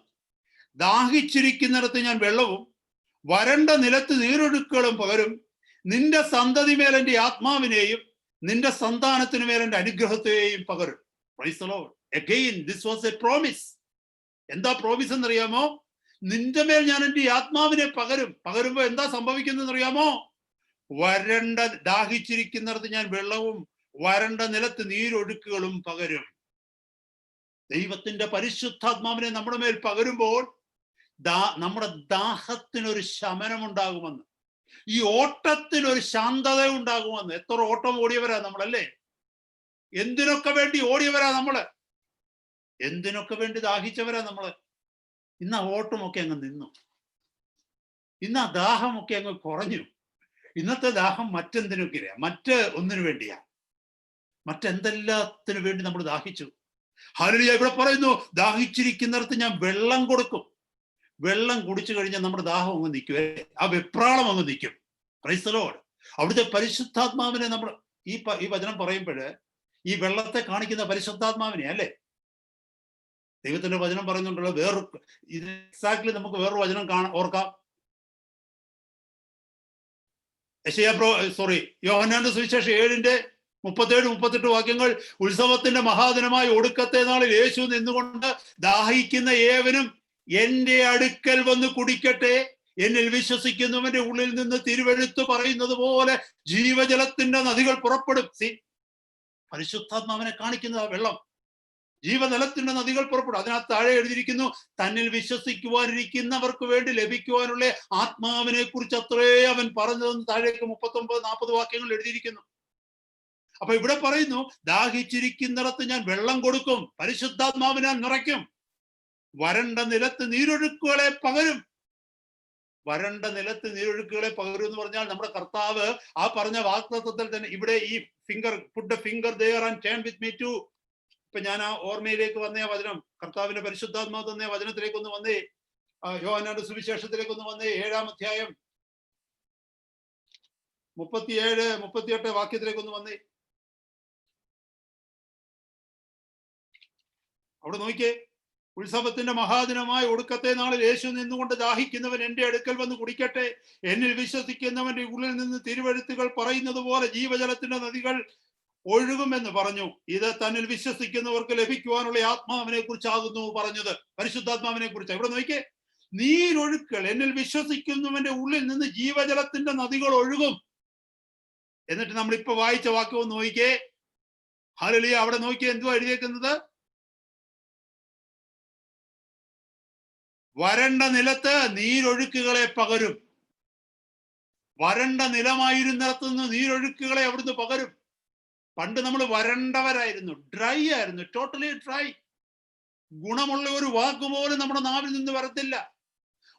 ദാഹിച്ചിരിക്കുന്നിടത്ത് ഞാൻ വെള്ളവും വരണ്ട നിലത്ത് നീരൊഴുക്കുകളും പകരും, നിന്റെ സന്തതി മേൽ എൻ്റെ ആത്മാവിനെയും നിന്റെ സന്താനത്തിനു മേൽ എൻ്റെ അനുഗ്രഹത്തെയും പകരും. Price the Lord. Again, this was a promise. എന്താ പ്രോമിസ് എന്നറിയാമോ? നിന്റെ മേൽ ഞാൻ എൻ്റെ ആത്മാവിനെ പകരും. പകരുമ്പോ എന്താ സംഭവിക്കുന്നത് അറിയാമോ? വരണ്ട, ദാഹിച്ചിരിക്കുന്നിടത്ത് ഞാൻ വെള്ളവും വരണ്ട നിലത്ത് നീരൊഴുക്കുകളും പകരും. ദൈവത്തിന്റെ പരിശുദ്ധാത്മാവിനെ നമ്മുടെ മേൽ പകരുമ്പോൾ നമ്മുടെ ദാഹത്തിനൊരു ശമനം ഉണ്ടാകുമെന്ന്, ഈ ഓട്ടത്തിനൊരു ശാന്തത ഉണ്ടാകുമെന്ന്. എത്ര ഓട്ടം ഓടിയവരാ നമ്മളല്ലേ? എന്തിനൊക്കെ വേണ്ടി ഓടിയവരാ നമ്മള്? എന്തിനൊക്കെ വേണ്ടി ദാഹിച്ചവരാ നമ്മള്? ഇന്ന് ആ ഓട്ടമൊക്കെ അങ്ങ് നിന്നു, ഇന്ന് ആ ദാഹമൊക്കെ അങ്ങ് കുറഞ്ഞു. ഇന്നത്തെ ദാഹം മറ്റെന്തിനൊക്കെയാ, ഒന്നിനു വേണ്ടിയാ, മറ്റെന്തെല്ലാത്തിനു വേണ്ടി നമ്മൾ ദാഹിച്ചു. ഹല്ലേലൂയ. ഇവിടെ പറയുന്നു, ദാഹിച്ചിരിക്കുന്നിടത്ത് ഞാൻ വെള്ളം കൊടുക്കും. വെള്ളം കുടിച്ചു കഴിഞ്ഞാൽ നമ്മുടെ ദാഹം അങ്ങ് നിൽക്കുവേ, ആ വെപ്രാളം അങ്ങ് നിൽക്കും. Price the Lord. അവിടുത്തെ പരിശുദ്ധാത്മാവിനെ നമ്മൾ ഈ വചനം പറയുമ്പോൾ ഈ വെള്ളത്തെ കാണിക്കുന്ന പരിശുദ്ധാത്മാവിനെ അല്ലേ? ദൈവത്തിന്റെ വചനം പറയുന്നുണ്ടല്ലോ. ഇത് എക്സാക്ട്ലി നമുക്ക് വേറൊരു വചനം ഓർക്കാം. യോഹന്നാന്റെ സുവിശേഷം 7:37-38 വാക്യങ്ങൾ. ഉത്സവത്തിന്റെ മഹാദിനമായ ഒടുക്കത്തെ നാളിൽ യേശു നിന്നുകൊണ്ട് ദാഹിക്കുന്ന ഏവനും എന്റെ അടുക്കൽ വന്ന് കുടിക്കട്ടെ, എന്നിൽ വിശ്വസിക്കുന്നവന്റെ ഉള്ളിൽ നിന്ന് തിരുവെഴുത്ത് പറയുന്നത് പോലെ ജീവജലത്തിന്റെ നദികൾ പുറപ്പെടും. പരിശുദ്ധാത്മാവിനെ കാണിക്കുന്ന വെള്ളം, ജീവജലത്തിന്റെ നദികൾ പുറപ്പെടും. അതിനകത്ത് താഴെ എഴുതിയിരിക്കുന്നു, തന്നിൽ വിശ്വസിക്കുവാനിരിക്കുന്നവർക്ക് വേണ്ടി ലഭിക്കുവാനുള്ള ആത്മാവിനെ കുറിച്ച് അത്രേ അവൻ പറഞ്ഞതെന്ന് താഴേക്ക് 39-40 വാക്യങ്ങൾ എഴുതിയിരിക്കുന്നു. അപ്പൊ ഇവിടെ പറയുന്നു, ദാഹിച്ചിരിക്കുന്നിടത്ത് ഞാൻ വെള്ളം കൊടുക്കും, പരിശുദ്ധാത്മാവിനാൽ നിറയ്ക്കും, വരണ്ട നിലത്ത് നീരൊഴുക്കുകളെ പകരും. വരണ്ട നിലത്ത് നീരൊഴുക്കുകളെ പകരും എന്ന് പറഞ്ഞാൽ നമ്മുടെ കർത്താവ് ആ പറഞ്ഞ വാഗ്ദത്തത്തിൽ തന്നെ ഇവിടെ ഈ finger put a finger there and turn with me to. ഇപ്പൊ ഞാൻ ആ ഓർമ്മയിലേക്ക് വന്നേ വചനം, കർത്താവിന്റെ പരിശുദ്ധാത്മാവ് തന്നേ വചനത്തിലേക്ക് ഒന്ന് വന്നേ, യോഹന്നാന്റെ സുവിശേഷത്തിലേക്ക് ഒന്ന് വന്നേ, 7-ാം അധ്യായം 37-38 വാക്യത്തിലേക്ക് ഒന്ന് വന്നേ. അവിടെ നോക്കിയേ, ഉത്സവത്തിന്റെ മഹാദിനമായ ഒടുക്കത്തെ നാളിൽ യേശു നിന്നുകൊണ്ട് ദാഹിക്കുന്നവൻ എന്റെ അടുക്കൽ വന്ന് കുടിക്കട്ടെ. എന്നിൽ വിശ്വസിക്കുന്നവന്റെ ഉള്ളിൽ നിന്ന് തിരുവെഴുത്തുകൾ പറയുന്നത് പോലെ ജീവജലത്തിന്റെ നദികൾ ഒഴുകുമെന്ന് പറഞ്ഞു. ഇത് തന്നിൽ വിശ്വസിക്കുന്നവർക്ക് ലഭിക്കുവാനുള്ള ആത്മാവിനെ കുറിച്ചാകുന്നു പറഞ്ഞത്, പരിശുദ്ധാത്മാവിനെ കുറിച്ച്. ഇവിടെ നോക്കിയേ, നീരൊഴുക്കൾ, എന്നിൽ വിശ്വസിക്കുന്നവന്റെ ഉള്ളിൽ നിന്ന് ജീവജലത്തിന്റെ നദികൾ ഒഴുകും. എന്നിട്ട് നമ്മൾ ഇപ്പൊ വായിച്ച വാക്യം ഒന്ന് നോക്കിയേ, ഹല്ലേലൂയ. അവിടെ നോക്കിയേ, എന്തുവാ എഴുതിയേക്കുന്നത്? വരണ്ട നിലത്ത് നീരൊഴുക്കുകളെ പകരും. വരണ്ട നിലമായിരുന്നിടത്ത് നിന്ന് നീരൊഴുക്കുകളെ അവിടുന്ന് പകരും. പണ്ട് നമ്മൾ വരണ്ടവരായിരുന്നു, ഡ്രൈ ആയിരുന്നു, ടോട്ടലി ഡ്രൈ. ഗുണമുള്ള ഒരു വാക്ക് പോലും നമ്മുടെ നാവിൽ നിന്ന് വരത്തില്ല.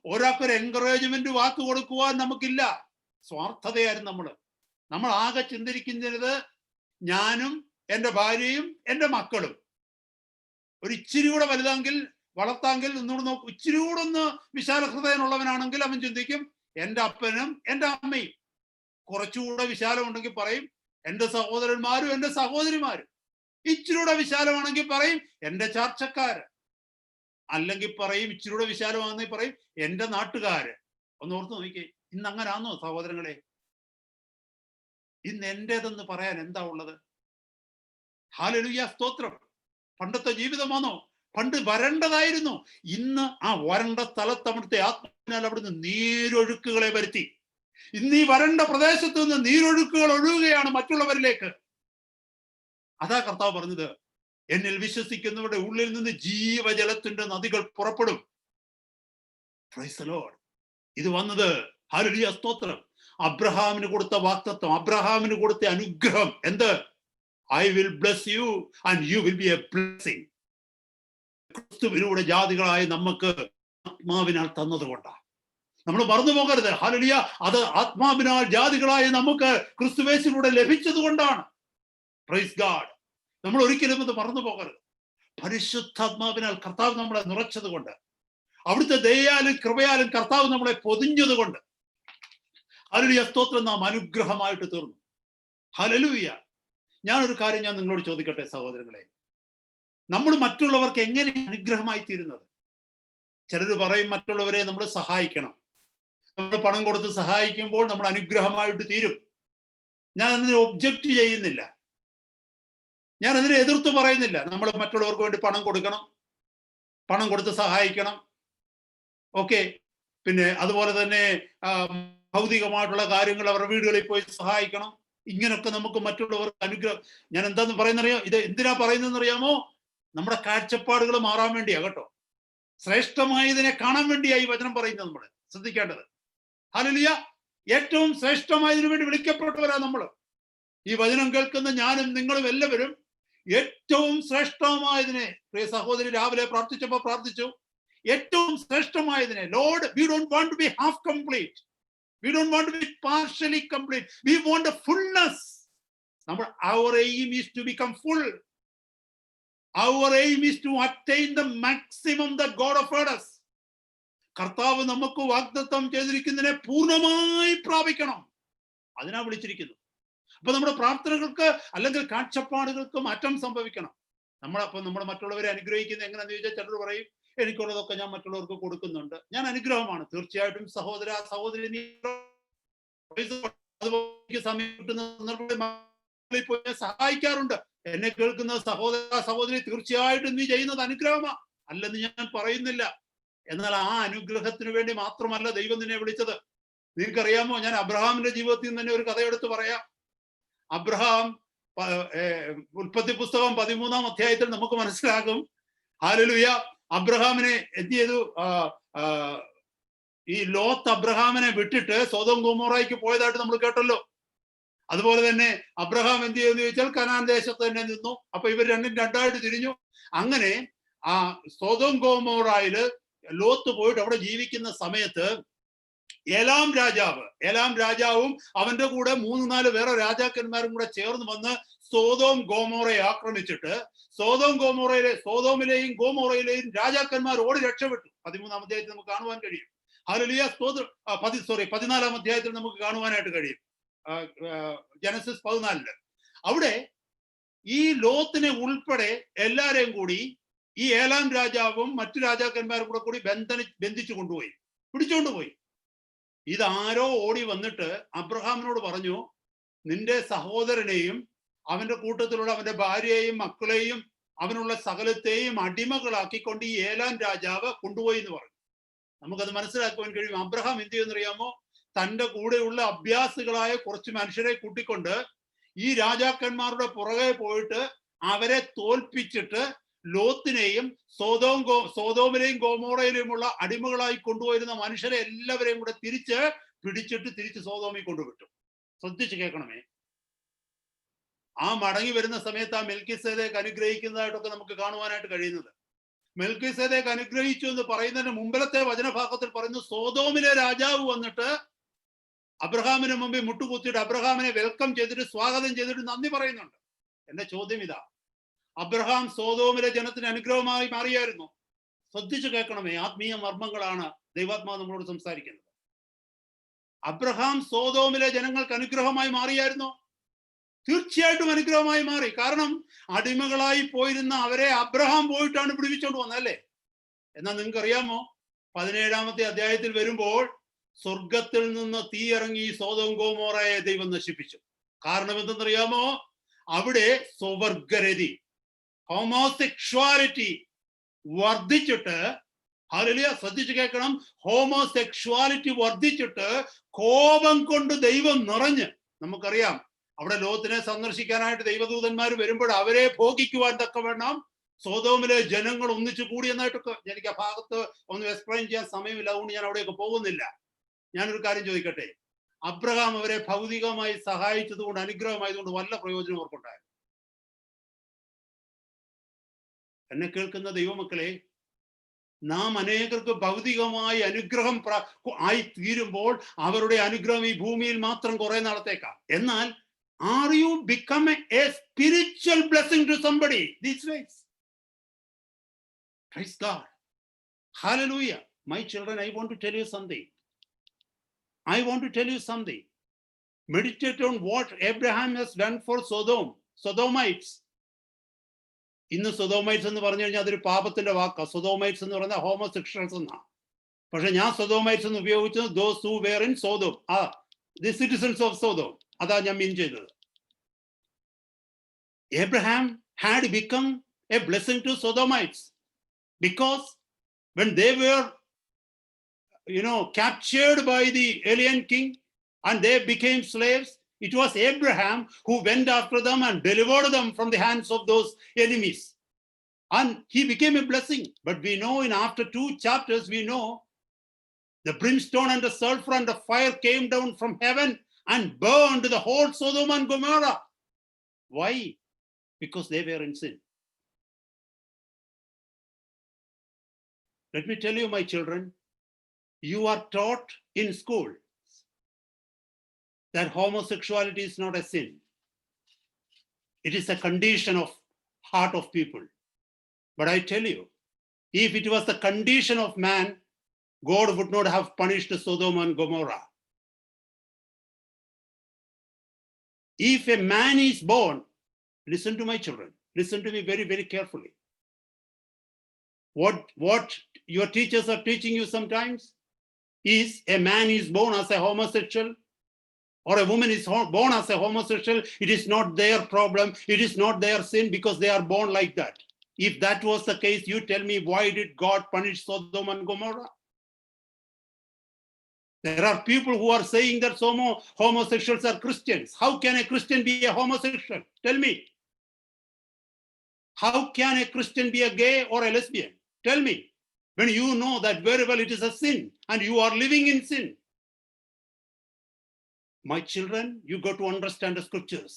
ഒരാൾക്കൊരു എൻകറേജ്മെന്റ് വാക്ക് കൊടുക്കുവാൻ നമുക്കില്ല. സ്വാർത്ഥതയായിരുന്നു നമ്മൾ ആകെ ചിന്തിരിക്കുന്നത് ഞാനും എൻ്റെ ഭാര്യയും എൻ്റെ മക്കളും. ഒരു ഇച്ചിരി കൂടെ വലുതാങ്കിൽ വളർത്താങ്കിൽ ഒന്നുകൂടെ നോക്കും, ഇച്ചിരി കൂടെ ഒന്ന് വിശാല ഹൃദയനുള്ളവനാണെങ്കിൽ അവൻ ചിന്തിക്കും എൻ്റെ അപ്പനും എൻ്റെ അമ്മയും. കുറച്ചുകൂടെ വിശാലം ഉണ്ടെങ്കിൽ പറയും എൻ്റെ സഹോദരന്മാരും എൻ്റെ സഹോദരിമാരും. ഇച്ചിരൂടെ വിശാലമാണെങ്കിൽ പറയും എൻ്റെ ചാർച്ചക്കാര്. അല്ലെങ്കിൽ പറയും ഇച്ചിരൂടെ വിശാലമാണെങ്കിൽ പറയും എൻ്റെ നാട്ടുകാര്. ഒന്ന് ഓർത്ത് നോക്കിയേ, ഇന്ന് അങ്ങനാന്നോ സഹോദരങ്ങളെ? ഇന്ന് എന്റേതെന്ന് പറയാൻ എന്താ ഉള്ളത്? ഹല്ലേലൂയ, സ്തോത്രം. പണ്ടത്തെ ജീവിതമാണോ? പണ്ട് വരണ്ടതായിരുന്നു. ഇന്ന് ആ വരണ്ട സ്ഥലത്ത് അവിടുത്തെ ആത്മാവിനാൽ അവിടുന്ന് നീരൊഴുക്കുകളെ വരുത്തി. ഇന്ന് ഈ വരണ്ട പ്രദേശത്ത് നിന്ന് നീരൊഴുക്കുകൾ ഒഴുകുകയാണ് മറ്റുള്ളവരിലേക്ക്. അതാ കർത്താവ് പറഞ്ഞത്, എന്നിൽ വിശ്വസിക്കുന്നവരുടെ ഉള്ളിൽ നിന്ന് ജീവജലത്തിന്റെ നദികൾ പുറപ്പെടും. Price the Lord. ഇത് വന്നത്, ഹല്ലേലൂയ, സ്തോത്രം, അബ്രഹാമിന് കൊടുത്ത വാഗ്ദത്തം, അബ്രഹാമിന് കൊടുത്ത അനുഗ്രഹം. എന്ത്? I will bless you and you will be a blessing. ക്രിസ്തുവിലൂടെ ജാതികളായ നമുക്ക് ആത്മാവിനാൽ തന്നതുകൊണ്ടാണ്. നമ്മൾ മറന്നു പോകരുത്. ഹല്ലേലൂയ, അത് ആത്മാവിനാൽ ജാതികളായ നമുക്ക് ക്രിസ്തുവേശിലൂടെ ലഭിച്ചത് കൊണ്ടാണ്. Praise God. നമ്മൾ ഒരിക്കലും അത് മറന്നു പോകരുത്. പരിശുദ്ധാത്മാവിനാൽ കർത്താവ് നമ്മളെ നിറച്ചത് കൊണ്ട്, അവിടുത്തെ ദയയാലും കൃപയാലും കർത്താവ് നമ്മളെ പൊതിഞ്ഞത് കൊണ്ട്, ഹല്ലേലൂയ, സ്തോത്രം, നാം അനുഗ്രഹമായിട്ട് തീർന്നു. ഹല്ലേലൂയ. ഞാനൊരു കാര്യം ഞാൻ നിങ്ങളോട് ചോദിക്കട്ടെ സഹോദരങ്ങളെ, നമ്മൾ മറ്റുള്ളവർക്ക് എങ്ങനെ അനുഗ്രഹമായി തീരുന്നത്? ചിലർ പറയും മറ്റുള്ളവരെ നമ്മൾ സഹായിക്കണം, നമ്മൾ പണം കൊടുത്ത് സഹായിക്കുമ്പോൾ നമ്മൾ അനുഗ്രഹമായിട്ട് തീരും. ഞാൻ അതിനെ ഒബ്ജക്റ്റ് ചെയ്യുന്നില്ല, ഞാൻ അതിനെ എതിർത്ത് പറയുന്നില്ല. നമ്മൾ മറ്റുള്ളവർക്ക് വേണ്ടി പണം കൊടുക്കണം, പണം കൊടുത്ത് സഹായിക്കണം, ഓക്കെ. പിന്നെ അതുപോലെ തന്നെ ഭൗതികമായിട്ടുള്ള കാര്യങ്ങൾ അവരുടെ വീടുകളിൽ പോയി സഹായിക്കണം. ഇങ്ങനൊക്കെ നമുക്ക് മറ്റുള്ളവർക്ക് അനുഗ്രഹം. ഞാൻ എന്താന്ന് പറയുന്നറിയാം, ഇത് എന്തിനാ പറയുന്നതെന്നറിയാമോ? നമ്മുടെ കാഴ്ചപ്പാടുകൾ മാറാൻ വേണ്ടിയാ കേട്ടോ. ശ്രേഷ്ഠമായതിനെ കാണാൻ വേണ്ടിയാ ഈ വചനം പറയുന്നത്. നമ്മൾ ശ്രദ്ധിക്കേണ്ടത്, ഹല്ലേലൂയ, ഏറ്റവും ശ്രേഷ്ഠമായതിനു വേണ്ടി വിളിക്കപ്പെട്ടവരാ നമ്മൾ. ഈ വചനം കേൾക്കുന്ന ഞാനും നിങ്ങളും എല്ലാവരും ഏറ്റവും ശ്രേഷ്ഠമായതിനെ, പ്രിയ സഹോദരി രാവിലെ പ്രാർത്ഥിച്ചപ്പോൾ പ്രാർത്ഥിച്ചു, ഏറ്റവും ശ്രേഷ്ഠമായതിനെ. Lord, we don't want to be half complete, we don't want to be partially complete, we want a fullness. Our aim is to become full. Our aim is to attain the maximum that God offered us. കർത്താവ് നമുക്ക് വാഗ്ദത്തം ചെയ്തിരിക്കുന്നതിനെ പൂർണ്ണമായി പ്രാപിക്കണം. അതിനാ വിളിച്ചിരിക്കുന്നു. അപ്പൊ നമ്മുടെ പ്രാർത്ഥനകൾക്ക് അല്ലെങ്കിൽ കാഴ്ചപ്പാടുകൾക്ക് മാറ്റം സംഭവിക്കണം. നമ്മൾ മറ്റുള്ളവരെ അനുഗ്രഹിക്കുന്നത് എങ്ങനെയാന്ന് ചോദിച്ചാൽ, ചിലർ പറയും എനിക്കുള്ളതൊക്കെ ഞാൻ മറ്റുള്ളവർക്ക് കൊടുക്കുന്നുണ്ട്, ഞാൻ അനുഗ്രഹമാണ്. തീർച്ചയായിട്ടും സഹോദര സഹോദരി, സമയം കിട്ടുന്ന സന്ദർഭങ്ങളിൽ പോയി സഹായിക്കാറുണ്ട്. എന്നെ കേൾക്കുന്ന സഹോദര സഹോദരി, തീർച്ചയായിട്ടും നീ ചെയ്യുന്നത് അനുഗ്രഹമാ, അല്ലെന്ന് ഞാൻ പറയുന്നില്ല. എന്നാൽ ആ അനുഗ്രഹത്തിന് വേണ്ടി മാത്രമല്ല ദൈവം നിന്നെ വിളിച്ചത്. നിങ്ങൾക്കറിയാമോ, ഞാൻ അബ്രഹാമിന്റെ ജീവിതത്തിൽ നിന്ന് തന്നെ ഒരു കഥയെടുത്ത് പറയാം. അബ്രഹാം, ഉൽപ്പത്തി പുസ്തകം 13-ാം അധ്യായത്തിൽ നമുക്ക് മനസ്സിലാകും. ഹല്ലേലൂയ, അബ്രഹാമിനെ എന്ത് ചെയ്തു? ഈ ലോത്ത് അബ്രഹാമിനെ വിട്ടിട്ട് സൊദോം ഗൊമോറയ്ക്ക് പോയതായിട്ട് നമ്മൾ കേട്ടല്ലോ. അതുപോലെ തന്നെ അബ്രഹാം എന്ത് ചെയ്യുമെന്ന് ചോദിച്ചാൽ കനാൻ ദേശത്ത് തന്നെ നിന്നു. അപ്പൊ ഇവർ രണ്ടും രണ്ടായിട്ട് തിരിഞ്ഞു. അങ്ങനെ ആ സൊദോം ഗൊമോറയില് ലോത്ത് പോയിട്ട് അവിടെ ജീവിക്കുന്ന സമയത്ത് ഏലാം രാജാവും അവന്റെ കൂടെ 3-4 വേറെ രാജാക്കന്മാരും കൂടെ ചേർന്ന് വന്ന് സോതോം ഗോമോറയെ ആക്രമിച്ചിട്ട് സോതോമിലെയും ഗോമോറയിലെയും രാജാക്കന്മാർ ഓടി രക്ഷപ്പെട്ടു. 13-ാം അധ്യായത്തിൽ നമുക്ക് കാണുവാൻ കഴിയും. ഹല്ലേലൂയ, 14-ാം അധ്യായത്തിൽ നമുക്ക് കാണുവാനായിട്ട് കഴിയും. ജനസിസ് 14. അവിടെ ഈ ലോത്തിനെ ഉൾപ്പെടെ എല്ലാരെയും കൂടി ഈ ഏലാം രാജാവും മറ്റു രാജാക്കന്മാരും കൂടി ബന്ധിച്ചു കൊണ്ടുപോയി, പിടിച്ചുകൊണ്ടുപോയി. ഇതാരോ ഓടി വന്നിട്ട് അബ്രഹാമിനോട് പറഞ്ഞു, നിന്റെ സഹോദരനെയും അവന്റെ കൂട്ടത്തിലുള്ള അവന്റെ ഭാര്യയെയും മക്കളെയും അവനുള്ള സകലത്തെയും അടിമകളാക്കിക്കൊണ്ട് ഈ ഏലാം രാജാവ് കൊണ്ടുപോയി എന്ന് പറഞ്ഞു. നമുക്കത് മനസ്സിലാക്കുവാൻ കഴിയും. അബ്രഹാം എന്ത് ചെയ്യുന്നറിയാമോ? തന്റെ കൂടെയുള്ള അഭ്യാസികളായ കുറച്ച് മനുഷ്യരെ കൂട്ടിക്കൊണ്ട് ഈ രാജാക്കന്മാരുടെ പുറകെ പോയിട്ട് അവരെ തോൽപ്പിച്ചിട്ട് ലോത്തിനെയും സോതോമിലെയും ഗോമോറയിലുമുള്ള അടിമകളായി കൊണ്ടുപോയിരുന്ന മനുഷ്യരെ എല്ലാവരെയും കൂടെ തിരിച്ച് സോതോമിൽ കൊണ്ടുവിട്ടു. ശ്രദ്ധിച്ച് കേൾക്കണമേ. ആ മടങ്ങി വരുന്ന സമയത്ത് ആ മെൽക്കിസേദെക്ക് അനുഗ്രഹിക്കുന്നതായിട്ടൊക്കെ നമുക്ക് കാണുവാനായിട്ട് കഴിയുന്നത്. മെൽക്കിസേദെക്ക് അനുഗ്രഹിച്ചു എന്ന് പറയുന്നതിന് മുമ്പിലത്തെ വചനഭാഗത്തിൽ പറയുന്നു, സോതോമിലെ രാജാവ് വന്നിട്ട് അബ്രഹാമിന് മുമ്പിൽ മുട്ടുകുത്തിയിട്ട് അബ്രഹാമിനെ വെൽക്കം ചെയ്തിട്ട് സ്വാഗതം ചെയ്തിട്ട് നന്ദി പറയുന്നുണ്ട്. എന്റെ ചോദ്യം ഇതാ, അബ്രഹാം സോതോമിലെ ജനത്തിന് അനുഗ്രഹമായി മാറിയായിരുന്നു? ശ്രദ്ധിച്ചു കേൾക്കണമേ, ആത്മീയ മർമ്മങ്ങളാണ് ദൈവാത്മാവ് നമ്മളോട് സംസാരിക്കുന്നത്. അബ്രഹാം സോതോമിലെ ജനങ്ങൾക്ക് അനുഗ്രഹമായി മാറിയായിരുന്നോ? തീർച്ചയായിട്ടും അനുഗ്രഹമായി മാറി. കാരണം അടിമകളായി പോയിരുന്ന അവരെ അബ്രഹാം പോയിട്ടാണ് പിടിപ്പിച്ചോണ്ട് വന്നല്ലേ. എന്നാൽ നിങ്ങൾക്ക് അറിയാമോ, 17-ാമത്തെ അധ്യായത്തിൽ വരുമ്പോൾ സ്വർഗത്തിൽ നിന്ന് തീ ഇറങ്ങി സോദോം ഗോമോറയെ ദൈവം നശിപ്പിച്ചു. കാരണം എന്തെന്നറിയാമോ? അവിടെ സ്വവർഗരതി, ഹോമോസെക്ഷുവാലിറ്റി വർദ്ധിച്ചിട്ട്, ഹല്ലേലൂയ, ശ്രദ്ധിച്ചു കേൾക്കണം, ഹോമോസെക്ഷുവാലിറ്റി വർദ്ധിച്ചിട്ട് കോപം കൊണ്ട് ദൈവം നിറഞ്ഞ്, നമുക്കറിയാം അവിടെ ലോത്തിനെ സന്ദർശിക്കാനായിട്ട് ദൈവദൂതന്മാർ വരുമ്പോൾ അവരെ ഭോഗിക്കുവാൻ തക്കവണ്ണം സോതോമിലെ ജനങ്ങൾ ഒന്നിച്ചു കൂടി എന്നായിട്ടൊക്കെ, എനിക്ക് ആ ഭാഗത്ത് ഒന്ന് എക്സ്പ്ലെയിൻ ചെയ്യാൻ സമയമില്ല, അതുകൊണ്ട് ഞാൻ അവിടെയൊക്കെ പോകുന്നില്ല. ഞാനൊരു കാര്യം ചോദിക്കട്ടെ, അബ്രഹാം അവരെ ഭൗതികമായി സഹായിച്ചത് കൊണ്ട്, അനുഗ്രഹമായതുകൊണ്ട് വല്ല പ്രയോജനം അവർക്കുണ്ടായിരുന്നു? എന്നെ കേൾക്കുന്ന ദൈവമക്കളെ, നാം അനേകർക്ക് ഭൗതികമായി അനുഗ്രഹം ആയി തീരുമ്പോൾ അവരുടെ അനുഗ്രഹം ഈ ഭൂമിയിൽ മാത്രം കുറെ നാളത്തേക്കാം. എന്നാൽ are you become a spiritual blessing to somebody these days? Praise God. Hallelujah. My children, I want to tell you something. Meditate on what Abraham has done for Sodomites. ഇന്ന് സൊദോമൈറ്റ്സ് എന്ന് പറഞ്ഞു കഴിഞ്ഞാൽ അതൊരു പാപത്തിന്റെ വാക്കാണ്. സൊദോമൈറ്റ്സ് എന്ന് പറഞ്ഞാൽ ഹോമോസെക്ഷൽസ് എന്നാ. പക്ഷെ ഞാൻ സൊദോമൈറ്റ്സ് എന്ന് ഉപയോഗിച്ചത് those who were in Sodom, the citizens of Sodom. അതാ ഞാൻ മീൻ ചെയ്തത്. Abraham had become a blessing to Sodomites because when they were captured by the alien king and they became slaves, it was Abraham who went after them and delivered them from the hands of those enemies, and he became a blessing. But we know in after 2 chapters, we know the brimstone and the sulfur and the fire came down from heaven and burned the whole Sodom and Gomorrah. Why? Because they were in sin. Let me tell you, my children, you are taught in school that homosexuality is not a sin. It is a condition of heart of people. But I tell you, if it was the condition of man, God would not have punished Sodom and Gomorrah. If a man is born, listen to my children, listen to me very, very carefully. What your teachers are teaching you sometimes is a man is born as a homosexual or a woman is born as a homosexual. It is not their problem. It is not their sin because they are born like that. If that was the case, you tell me, why did God punish Sodom and Gomorrah? There are people who are saying that homosexuals are Christians. How can a Christian be a homosexual? Tell me. How can a Christian be a gay or a lesbian? Tell me. When you know that very well it is a sin and you are living in sin. My children, you got to understand the scriptures.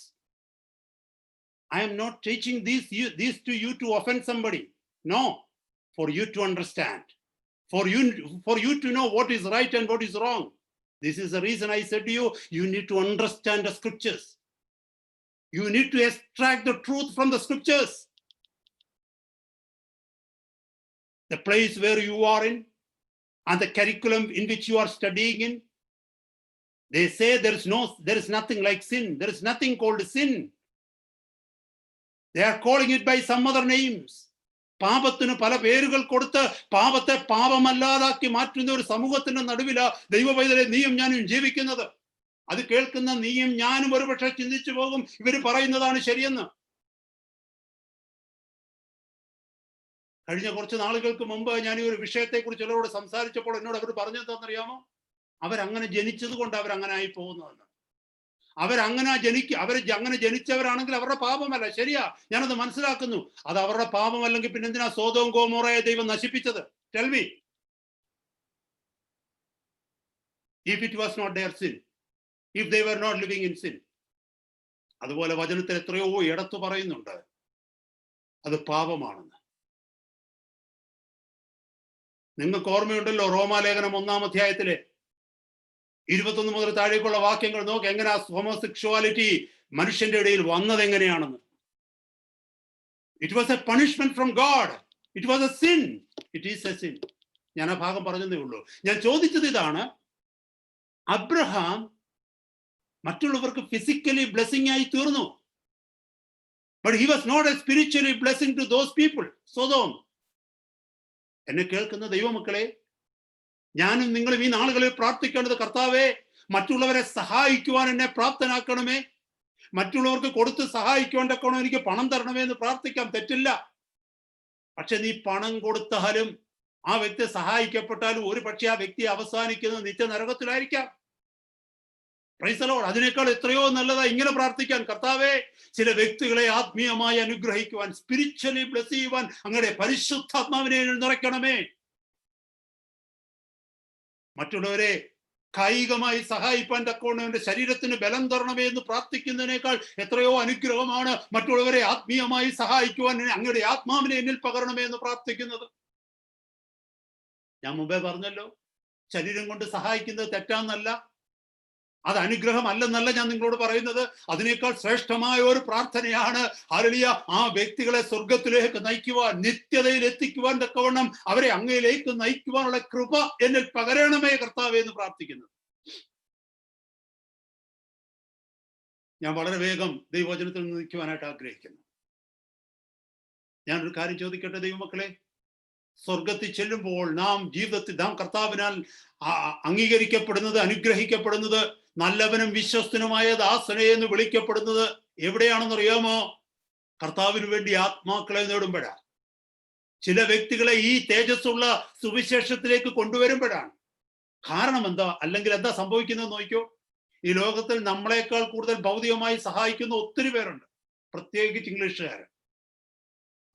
I am not teaching these to you to offend somebody. No, for you to understand. For you to know what is right and what is wrong. This is the reason I said to you, you need to understand the scriptures. You need to extract the truth from the scriptures. The place where you are in and the curriculum in which you are studying in, they say there is nothing like sin. There is nothing called sin. They are calling it by some other names. പാപത്തിന് പല പേരുകൾ കൊടുത്ത് പാപത്തെ പാപമല്ലാതാക്കി മാറ്റുന്ന ഒരു സമൂഹത്തിന്റെ നടുവിലാ ദൈവപൈതലെ നീയും ഞാനും ജീവിക്കുന്നത്. അത് കേൾക്കുന്ന നീയും ഞാനും ഒരുപക്ഷെ ചിന്തിച്ചു പോകും, ഇവര് പറയുന്നതാണ് ശരിയെന്ന്. കഴിഞ്ഞ കുറച്ച് നാളുകൾക്ക് മുമ്പ് ഞാൻ ഈ ഒരു വിഷയത്തെ കുറിച്ച് ചിലരോട് സംസാരിച്ചപ്പോൾ എന്നോട് അവർ പറഞ്ഞെന്താണെന്നറിയാമോ? അവരങ്ങനെ ജനിച്ചത് കൊണ്ട് അവരങ്ങനെ ആയി പോകുന്നതെന്ന്. അവരങ്ങനെ ജനിച്ചവരാണെങ്കിൽ അവരുടെ പാപമല്ല, ശരിയാ, ഞാനത് മനസ്സിലാക്കുന്നു. അത് അവരുടെ പാപമല്ലെങ്കിൽ പിന്നെ എന്തിനാ സോദോം ഗോമോറയെ ദൈവം നശിപ്പിച്ചത്? Tell me. If it was not their sin, if they were not living in sin. അതുപോലെ വചനത്തിൽ എത്രയോ ഇടത്ത് പറയുന്നുണ്ട് അത് പാപമാണെന്ന്. നിങ്ങൾക്ക് ഓർമ്മയുണ്ടല്ലോ റോമാലേഖനം 1-ാം അധ്യായത്തിലെ 21 മുതൽ താഴേക്കുള്ള വാക്യങ്ങൾ നോക്ക്, എങ്ങനെയാ ഹോമോസെക്ഷുവാലിറ്റി മനുഷ്യന്റെ ഇടയിൽ വന്നത് എങ്ങനെയാണെന്ന്. It was a punishment from God. It was a sin. It is a sin. ഞാൻ ആ ഭാഗം പറഞ്ഞതേ ഉള്ളൂ. ഞാൻ ചോദിച്ചത് ഇതാണ്, അബ്രഹാം മറ്റുള്ളവർക്ക് ഫിസിക്കലി ബ്ലെസ്സിംഗ് ആയി തീർന്നു. But he was not a spiritually blessing to those people. സോദോം. എന്നെ കേൾക്കുന്ന ദൈവമക്കളെ, ഞാനും നിങ്ങളും ഈ നാളുകളിൽ പ്രാർത്ഥിക്കേണ്ടത്, കർത്താവേ മറ്റുള്ളവരെ സഹായിക്കുവാൻ എന്നെ പ്രാപ്തനാക്കണമേ, മറ്റുള്ളവർക്ക് കൊടുത്ത് സഹായിക്കുവാൻ എനിക്ക് പണം തരണമേ എന്ന് പ്രാർത്ഥിക്കാം, തെറ്റില്ല. പക്ഷെ നീ പണം കൊടുത്താലും ആ വ്യക്തി സഹായിക്കപ്പെട്ടാലും ഒരു പക്ഷേ ആ വ്യക്തി അവസാനിക്കുന്നത് നിത്യനരകത്തിലായിരിക്കാം. Price the Lord. അതിനേക്കാൾ എത്രയോ നല്ലതാ ഇങ്ങനെ പ്രാർത്ഥിക്കാൻ, കർത്താവേ ചില വ്യക്തികളെ ആത്മീയമായി അനുഗ്രഹിക്കുവാൻ, സ്പിരിച്വലി ബ്ലെസ് ചെയ്യുവാൻ അങ്ങയുടെ പരിശുദ്ധാത്മാവിനെ നിറയ്ക്കണമേ. മറ്റുള്ളവരെ കായികമായി സഹായിപ്പാൻ തക്കവണ്ണം എന്റെ ശരീരത്തിന് ബലം തരണമേ എന്ന് പ്രാർത്ഥിക്കുന്നതിനേക്കാൾ എത്രയോ അനുഗ്രഹമാണ് മറ്റുള്ളവരെ ആത്മീയമായി സഹായിക്കുവാൻ അങ്ങയുടെ ആത്മാവിനെ എന്നിൽ പകരണമേ എന്ന് പ്രാർത്ഥിക്കുന്നത്. ഞാൻ മുമ്പേ പറഞ്ഞല്ലോ, ശരീരം കൊണ്ട് സഹായിക്കുന്നത് തെറ്റാന്നല്ല, അത് അനുഗ്രഹം അല്ലെന്നല്ല ഞാൻ നിങ്ങളോട് പറയുന്നത്. അതിനേക്കാൾ ശ്രേഷ്ഠമായ ഒരു പ്രാർത്ഥനയാണ് ഹല്ലേലൂയ, ആ വ്യക്തികളെ സ്വർഗത്തിലേക്ക് നയിക്കുവാൻ, നിത്യതയിൽ എത്തിക്കുവാൻ തക്കവണ്ണം അവരെ അങ്ങയിലേക്ക് നയിക്കുവാനുള്ള കൃപ എന്നിൽ പകരണമേ കർത്താവേ എന്ന് പ്രാർത്ഥിക്കുന്നത്. ഞാൻ വളരെ വേഗം ദൈവവചനത്തിൽ നിന്ന് നിൽക്കുവാനായിട്ട് ആഗ്രഹിക്കുന്നു. ഞാനൊരു കാര്യം ചോദിക്കട്ടെ ദൈവമക്കളെ, സ്വർഗത്തിൽ ചെല്ലുമ്പോൾ നാം ജീവിതത്തിൽ നാം കർത്താവിനാൽ അംഗീകരിക്കപ്പെടുന്നത്, അനുഗ്രഹിക്കപ്പെടുന്നത്, നല്ലവനും വിശ്വസ്തനുമായ ദാസനെ എന്ന് വിളിക്കപ്പെടുന്നത് എവിടെയാണെന്ന് അറിയാമോ? കർത്താവിന് വേണ്ടി ആത്മാക്കളെ നേടുമ്പോഴാണ്. ചില വ്യക്തികളെ ഈ തേജസ്സുള്ള സുവിശേഷത്തിലേക്ക് കൊണ്ടുവരുമ്പോഴാണ്. കാരണം എന്താ? അല്ലെങ്കിൽ എന്താ സംഭവിക്കുന്നത് നോക്കിയോ. ഈ ലോകത്തിൽ നമ്മളെക്കാൾ കൂടുതൽ ഭൗതികമായി സഹായിക്കുന്ന ഒത്തിരി പേരുണ്ട്, പ്രത്യേകിച്ച് ഇംഗ്ലീഷുകാർ.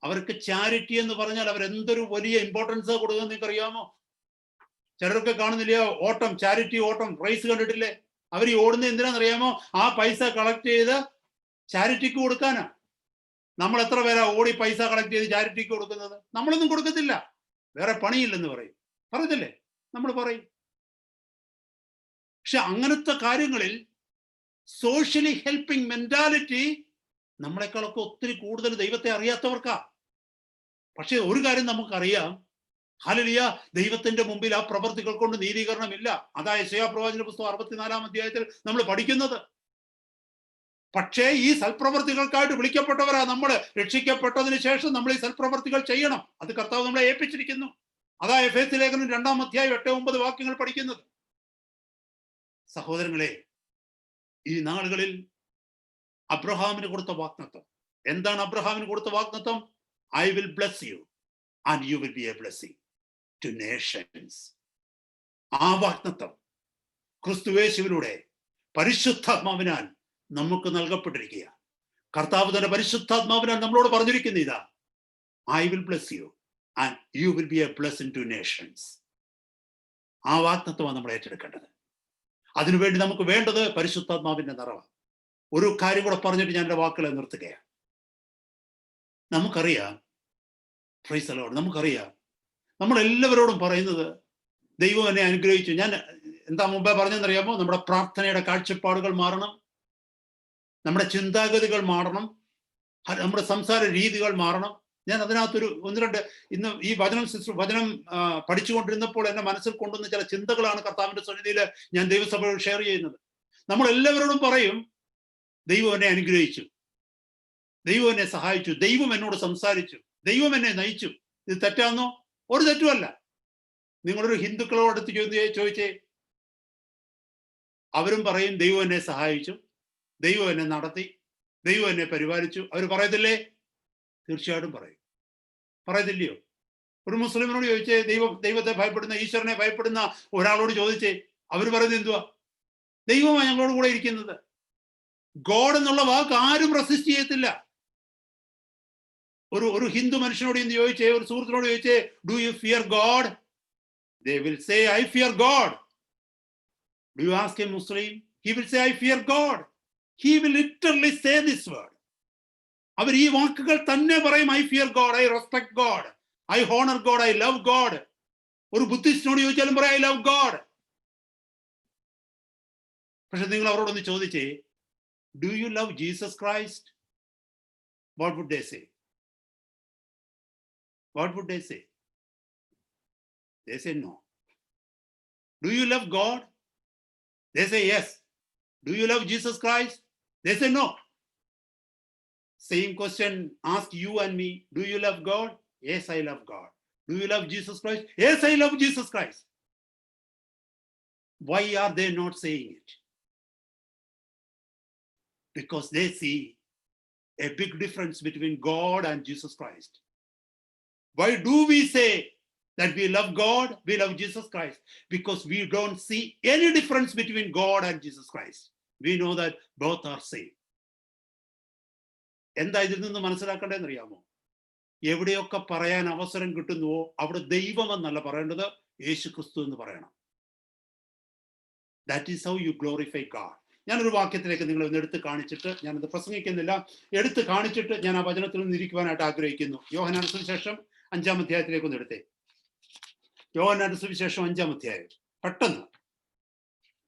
അവർക്ക് ചാരിറ്റി എന്ന് പറഞ്ഞാൽ അവരെന്തൊരു വലിയ ഇമ്പോർട്ടൻസ് കൊടുക്കുന്നത് നിങ്ങൾക്ക് അറിയാമോ? ചിലരൊക്കെ കാണുന്നില്ലയോ ഓട്ടം, ചാരിറ്റി ഓട്ടം, റേസ് കണ്ടിട്ടില്ലേ? അവർ ഈ ഓടുന്നത് എന്തിനാണെന്നറിയാമോ? ആ പൈസ കളക്ട് ചെയ്ത് ചാരിറ്റിക്ക് കൊടുക്കാനാ. നമ്മൾ എത്ര പേരാ ഓടി പൈസ കളക്ട് ചെയ്ത് ചാരിറ്റിക്ക് കൊടുക്കുന്നത്? നമ്മളൊന്നും കൊടുക്കത്തില്ല, വേറെ പണിയില്ലെന്ന് പറയും. പറഞ്ഞില്ലേ? നമ്മൾ പറയും. പക്ഷെ അങ്ങനത്തെ കാര്യങ്ങളിൽ സോഷ്യലി ഹെൽപ്പിംഗ് മെന്റാലിറ്റി നമ്മളെക്കാളൊക്കെ ഒത്തിരി കൂടുതൽ ദൈവത്തെ അറിയാത്തവർക്കാ. പക്ഷെ ഒരു കാര്യം നമുക്കറിയാം, ഹല്ലേലൂയ, ദൈവത്തിന്റെ മുമ്പിൽ ആ പ്രവർത്തികൾ കൊണ്ട് നീതീകരണമില്ല. അതാ യെശയ്യാ പ്രവാചകന്റെ പുസ്തകം 64-ാം അധ്യായത്തിൽ നമ്മൾ പഠിക്കുന്നത്. പക്ഷേ ഈ സൽപ്രവർത്തികൾക്കായിട്ട് വിളിക്കപ്പെട്ടവരാ നമ്മൾ. രക്ഷിക്കപ്പെട്ടതിന് ശേഷം നമ്മൾ ഈ സൽപ്രവർത്തികൾ ചെയ്യണം. അത് കർത്താവ് നമ്മളെ ഏൽപ്പിച്ചിരിക്കുന്നു. അതാ എഫേസ്യ ലേഖനം 2-ാം അധ്യായം 8-9 വാക്യങ്ങൾ പഠിക്കുന്നത്. സഹോദരങ്ങളെ, ഈ നാളുകളിൽ അബ്രഹാമിന് കൊടുത്ത വാഗ്ദത്തം എന്താണ്? അബ്രഹാമിന് കൊടുത്ത വാഗ്ദത്തം, I will bless you and you will be a blessing to nations. ആ വാഗ്ദത്തം ക്രിസ്തുയേശുവിലൂടെ പരിശുദ്ധാത്മാവിനാൽ നമുക്ക് നൽകപ്പെട്ടിരിക്കുക. കർത്താവ് തന്റെ പരിശുദ്ധാത്മാവിനാൽ നമ്മളോട് പറഞ്ഞിരിക്കുന്ന ഇതാ, I will bless you and you will be a blessing to nations. ആ വാഗ്ദത്തമാണ് നമ്മൾ ഏറ്റെടുക്കേണ്ടത്. അതിനുവേണ്ടി നമുക്ക് വേണ്ടത് പരിശുദ്ധാത്മാവിന്റെ നിറവാണ്. ഒരു കാര്യം കൂടെ പറഞ്ഞിട്ട് ഞാൻ എൻ്റെ വാക്കുകളെ നിർത്തുകയാണ്. നമുക്കറിയാം, പ്രൈസ് ദി ലോർഡ്, നമുക്കറിയാം, നമ്മളെല്ലാവരോടും പറയുന്നത് ദൈവം എന്നെ അനുഗ്രഹിച്ചു. ഞാൻ എന്താ മുമ്പേ പറഞ്ഞെന്നറിയാമോ? നമ്മുടെ പ്രാർത്ഥനയുടെ കാഴ്ചപ്പാടുകൾ മാറണം, നമ്മുടെ ചിന്താഗതികൾ മാറണം, നമ്മുടെ സംസാര രീതികൾ മാറണം. ഞാൻ അതിനകത്തൊരു ഒന്ന് രണ്ട് ഇന്ന് ഈ വചനം പഠിച്ചുകൊണ്ടിരുന്നപ്പോൾ എന്നെ മനസ്സിൽ കൊണ്ടുവന്ന ചില ചിന്തകളാണ് കർത്താവിന്റെ സന്നിധിയിൽ ഞാൻ ദൈവസഭയോട് ഷെയർ ചെയ്യുന്നത്. നമ്മൾ എല്ലാവരോടും പറയും, ദൈവം എന്നെ അനുഗ്രഹിച്ചു, ദൈവം എന്നെ സഹായിച്ചു, ദൈവം എന്നോട് സംസാരിച്ചു, ദൈവം എന്നെ നയിച്ചു. ഇത് തെറ്റാന്നോ? ഒരു തെറ്റുമല്ല. നിങ്ങളൊരു ഹിന്ദുക്കളോടടുത്ത് ചോദിച്ചേ, അവരും പറയും ദൈവം എന്നെ സഹായിച്ചു, ദൈവം എന്നെ നടത്തി, ദൈവം എന്നെ പരിപാലിച്ചു. അവർ പറയത്തില്ലേ? തീർച്ചയായിട്ടും പറയും. പറയത്തില്ലയോ? ഒരു മുസ്ലിമിനോട് ചോദിച്ചേ, ദൈവത്തെ ഭയപ്പെടുന്ന, ഈശ്വരനെ ഭയപ്പെടുന്ന ഒരാളോട് ചോദിച്ചേ, അവർ പറയുന്നത് എന്തുവാ? ദൈവമാണ് ഞങ്ങളോട് കൂടെ ഇരിക്കുന്നത്. ഗോഡ് എന്നുള്ള വാക്ക് ആരും റെസിസ്റ്റ് ചെയ്യത്തില്ല. ഒരു ഹിന്ദു മനുഷ്യനോട് ഇന്ന് ചോദിച്ചേ, ഒരു സുഹൃത്തിനോട് ചോദിച്ചേ, do you fear God? They will say, I fear God. Do you ask a Muslim? He will say, I fear God. He will literally say this word. അവർ ഈ വാക്കുകൾ തന്നെ പറയും. I fear God, I respect God, I honor God, I love God. ഒരു ബുദ്ധിസ്റ്റിനോട് ചോദിച്ചാലും പറയാം I love God. പക്ഷെ നിങ്ങൾ അവരോടൊന്ന് ചോദിച്ചേ, do you love Jesus Christ? What would they say? What would they say? They say no. Do you love God? They say yes. Do you love Jesus Christ? They say no. Same question ask you and me. Do you love God? Yes, I love God. Do you love Jesus Christ? Yes, I love Jesus Christ. Why are they not saying it? Because they see a big difference between God and Jesus Christ. Why do we say that we love God, we love Jesus Christ? Because we don't see any difference between God and Jesus Christ. We know that both are same. എന്താ ഇതിൽ നിന്ന് മനസ്സിലാക്കേണ്ടതെന്ന് അറിയാമോ? എവിടെയൊക്കെ പറയാൻ അവസരം കിട്ടുന്നുവോ അവിടെ ദൈവം എന്നല്ല പറയേണ്ടത്, യേശു ക്രിസ്തു എന്ന് പറയണം. That is how you glorify God. ഞാനൊരു വാക്യത്തിലേക്ക് നിങ്ങളെ ഒന്ന് എടുത്ത് കാണിച്ചിട്ട്, ഞാനത് പ്രസംഗിക്കുന്നില്ല, എടുത്ത് കാണിച്ചിട്ട് ഞാൻ ആ വചനത്തിൽ നിന്ന് ഇരിക്കുവാനായിട്ട് ആഗ്രഹിക്കുന്നു. യോഹന്നാന്റെ സുവിശേഷം 5-ാം അധ്യായത്തിലേക്ക് ഒന്ന് എടുത്തേ. യോഹന്നാന്റെ സുവിശേഷം 5-ാം അധ്യായം. പെട്ടെന്ന്,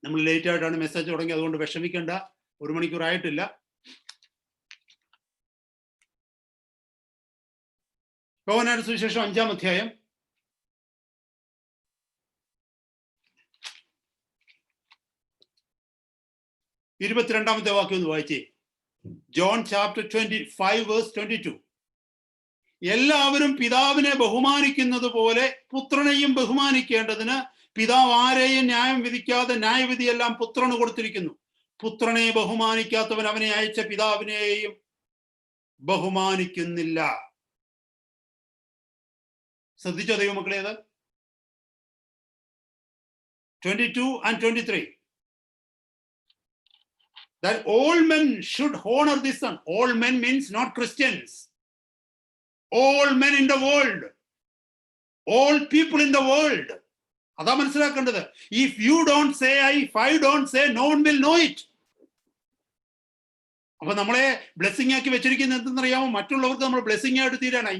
നമ്മൾ ലേറ്റ് ആയിട്ടാണ് മെസ്സേജ് തുടങ്ങി, അതുകൊണ്ട് വിഷമിക്കേണ്ട, 1 മണിക്കൂർ ആയിട്ടില്ല. യോഹന്നാന്റെ സുവിശേഷം 5-ാം അധ്യായം 22-ാമത്തെ വാക്യം ഒന്ന് വായിച്ചേ. John chapter 25 verse 22. എല്ലാവരും പിതാവിനെ ബഹുമാനിക്കുന്നത് പോലെ പുത്രനെയും ബഹുമാനിക്കേണ്ടതിന് പിതാവ് ആരെയും ന്യായം വിധിക്കാതെ ന്യായവിധിയെല്ലാം പുത്രന് കൊടുത്തിരിക്കുന്നു. പുത്രനെ ബഹുമാനിക്കാത്തവൻ അവനെ അയച്ച പിതാവിനെയും ബഹുമാനിക്കുന്നില്ല. ശ്രദ്ധിച്ചോ ദൈവമക്കളേത്? 22 and 23. That all men should honor the Son. All men means not Christians. All men in the world. All people in the world. അതാ മനസ്സിലാക്കേണ്ടത്. If you don't say, if I don't say, no one will know it. അപ്പൊ നമ്മളെ blessing ആക്കി വെച്ചിരിക്കുന്നത് എന്തെന്നറിയാമോ? മറ്റുള്ളവർക്ക് നമ്മൾ blessing ആയിട്ട് തീരാണ്.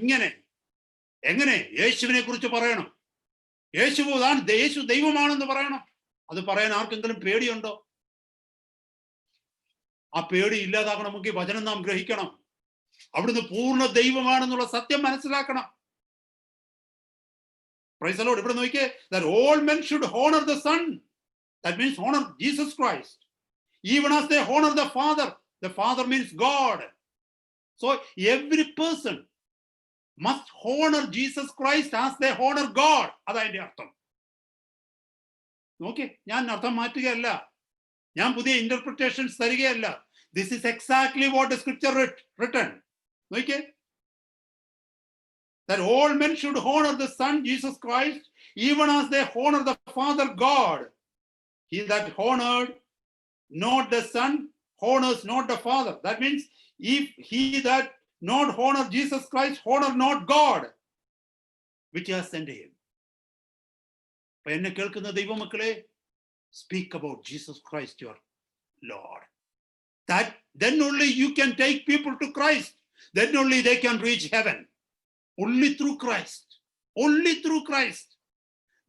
എങ്ങനെ യേശുവിനെ കുറിച്ച് പറയണം, യേശു ദൈവമാണെന്ന് പറയണം. അത് പറയാൻ ആർക്കെങ്കിലും പേടിയുണ്ടോ? ആ പേടി ഇല്ലാതാക്കണമെങ്കിൽ വചനം നാം ഗ്രഹിക്കണം. അവിടുന്ന് പൂർണ്ണ ദൈവമാണെന്നുള്ള സത്യം മനസ്സിലാക്കണം. Praise the Lord. ഇവിടെ നോക്കിയേ, that all men should honor the Son. That means honor Jesus Christ. Even as they honor the Father. The Father means God. So every person must honor Jesus Christ as they honor God. അതതിന്റെ അർത്ഥം. നോക്കിയേ, ഞാൻ അർത്ഥം മാറ്റുകയല്ല, ഞാൻ പുതിയ interpretations തരികയല്ല. This is exactly what the scripture written. നോക്കിയേ, that all men should honor the Son Jesus Christ even as they honor the Father God. He that honored not the Son honors not the Father. That means if he that not honor Jesus Christ honor not God which has sent him. അപ്പൊ എന്നെ കേൾക്കുന്ന ദൈവമക്കളെ, speak about Jesus Christ your Lord. That then only you can take people to Christ. Then only they can reach heaven. Only through Christ. Only through Christ.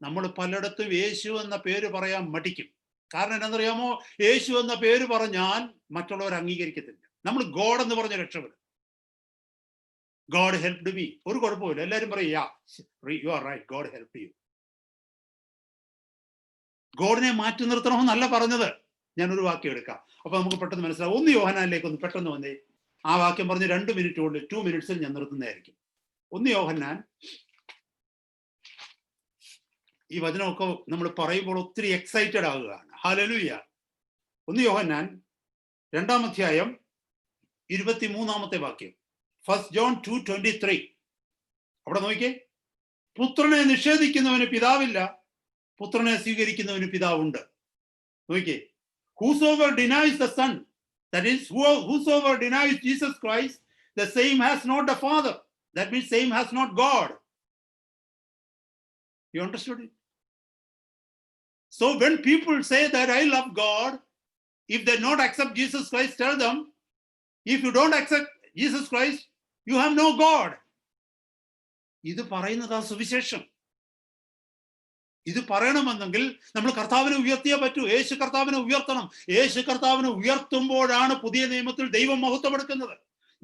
നമ്മൾ പലയിടത്തും യേശു എന്ന പേര് പറയാൻ മടിക്കും. കാരണം എന്താണെന്നറിയാമോ? യേശു എന്ന പേര് പറഞ്ഞാൽ മറ്റുള്ളവർ അംഗീകരിക്കത്തില്ല. നമ്മൾ ഗോഡ് എന്ന് പറഞ്ഞ രക്ഷപ്പെടും. ഗോഡ് ഹെൽപ്ഡ് മീ, ഒരു കുഴപ്പമില്ല, എല്ലാവരും പറയും you are right, God help you. ഗോഡിനെ മാറ്റി നിർത്തണമെന്നല്ല പറഞ്ഞത്. ഞാനൊരു വാക്യം എടുക്കാം, അപ്പൊ നമുക്ക് പെട്ടെന്ന് മനസ്സിലാവും. 1 യോഹന്നാനിലേക്ക് ഒന്ന് പെട്ടെന്ന് വന്നേ. ആ വാക്യം പറഞ്ഞ് 2 മിനിറ്റ് കൊണ്ട് 2 മിനിറ്റ്സിൽ ഞാൻ നിർത്തുന്നതായിരിക്കും. 1 യോഹന്നാൻ, ഈ വചനമൊക്കെ നമ്മൾ പറയുമ്പോൾ ഒത്തിരി എക്സൈറ്റഡ് ആകുകയാണ്. ഹല്ലേലൂയ. 1 യോഹന്നാൻ 2-ാം അധ്യായം 23-ാമത്തെ വാക്യം. 1 John 2:23. അവിടെ നോക്കിയേ. പുത്രനെ നിഷേധിക്കുന്നവന് പിതാവില്ല, പുത്രനെ സ്വീകരിക്കുന്നവന് പിതാവുണ്ട്. നോക്കിയേ. Whosoever denies the Son, that is, whosoever denies Jesus Christ, the same has not the Father. That means same has not God. You understood it? So when people say that I love God, if they not accept Jesus Christ, tell them, if you don't accept Jesus Christ, you have no God. ഇത് പറയുന്നതാ സുവിശേഷം. ഇത് പറയണമെന്നെങ്കിൽ നമ്മൾ കർത്താവിനെ ഉയർത്തിയേ പറ്റൂ. യേശു കർത്താവിനെ ഉയർത്തണം. യേശു കർത്താവിനെ ഉയർത്തുമ്പോഴാണ് പുതിയ നിയമത്തിൽ ദൈവം മഹത്വമെടുക്കുന്നത്.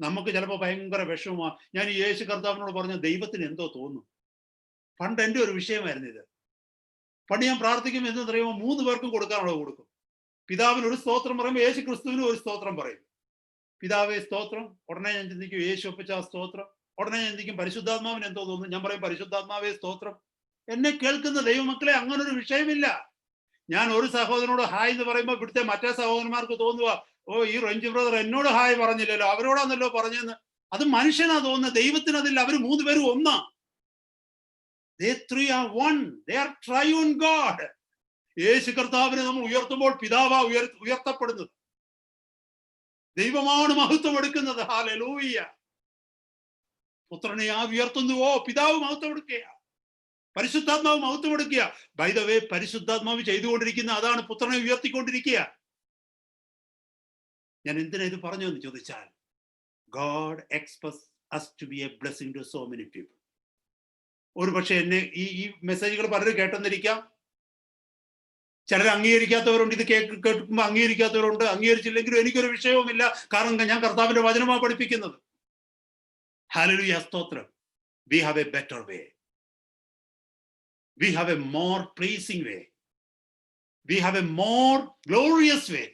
നമുക്ക് ചിലപ്പോൾ ഭയങ്കര വിഷമമാണ്. ഞാൻ ഈ യേശു കർത്താവിനോട് പറഞ്ഞ ദൈവത്തിന് എന്തോ തോന്നും. പണ്ട് എൻ്റെ ഒരു വിഷയമായിരുന്നു ഇത്. പണ്ട് ഞാൻ പ്രാർത്ഥിക്കും എന്ന് പറയുമ്പോൾ 3 പേർക്കും കൊടുക്കാനുള്ളത് കൊടുക്കും. പിതാവിന് ഒരു സ്തോത്രം പറയുമ്പോൾ യേശു ക്രിസ്തുവിന് ഒരു സ്തോത്രം പറയും. പിതാവേ സ്തോത്രം. ഉടനെ ഞാൻ ചിന്തിക്കും യേശു ഒപ്പിച്ച സ്തോത്രം. ഉടനെ ഞാൻ ചിന്തിക്കും പരിശുദ്ധാത്മാവിന് എന്തോ തോന്നും. ഞാൻ പറയും പരിശുദ്ധാത്മാവേ സ്തോത്രം. എന്നെ കേൾക്കുന്ന ദൈവമക്കളെ, അങ്ങനൊരു വിഷയമില്ല. ഞാൻ ഒരു സഹോദരനോട് ഹായ് എന്ന് പറയുമ്പോൾ ഇവിടുത്തെ മറ്റേ സഹോദരന്മാർക്ക് തോന്നുക, ഓ ഈ റെഞ്ച് ബ്രദർ എന്നോട് ഹായ് പറഞ്ഞില്ലല്ലോ, അവരോടാന്നല്ലോ പറഞ്ഞെന്ന്. അത് മനുഷ്യനാ തോന്നുന്നത്. ദൈവത്തിന് അതില്ല. അവർ 3 പേരും ഒന്നാ. They 3 are one. They are triune God. യേശു കർത്താവിനെ നമ്മൾ ഉയർത്തുമ്പോൾ പിതാവാ ഉയർത്തപ്പെടുന്നത്. ദൈവമാണ് മഹത്വം എടുക്കുന്നത്. ഹല്ലേലൂയ. പുത്രനെ ഉയർത്തുന്നുവോ പിതാവ് മഹത്വം എടുക്കുക, പരിശുദ്ധാത്മാവ് മഹത്വം എടുക്കുക. ബൈ ദ വേ, പരിശുദ്ധാത്മാവ് ചെയ്തുകൊണ്ടിരിക്കുന്ന അതാണ്, പുത്രനെ ഉയർത്തിക്കൊണ്ടിരിക്കുക. ഞാൻ എന്തിനാ ഇത് പറഞ്ഞു എന്ന് ചോദിച്ചാൽ, God expects us to be a blessing to so many people. ഒരു പക്ഷെ എന്നെ ഈ മെസ്സേജുകൾ പലരും കേട്ടെന്നിരിക്കാം. ചിലർ അംഗീകരിക്കാത്തവരുണ്ട്. ഇത് കേൾക്കുമ്പോൾ അംഗീകരിക്കാത്തവരുണ്ട്. അംഗീകരിച്ചില്ലെങ്കിലും എനിക്കൊരു വിഷയവുമില്ല. കാരണം ഞാൻ കർത്താവിന്റെ വചനമാണ് പഠിപ്പിക്കുന്നത്. ഹല്ലേലൂയ, സ്തോത്രം. We have a better way. We have a more pleasing way. We have a more glorious way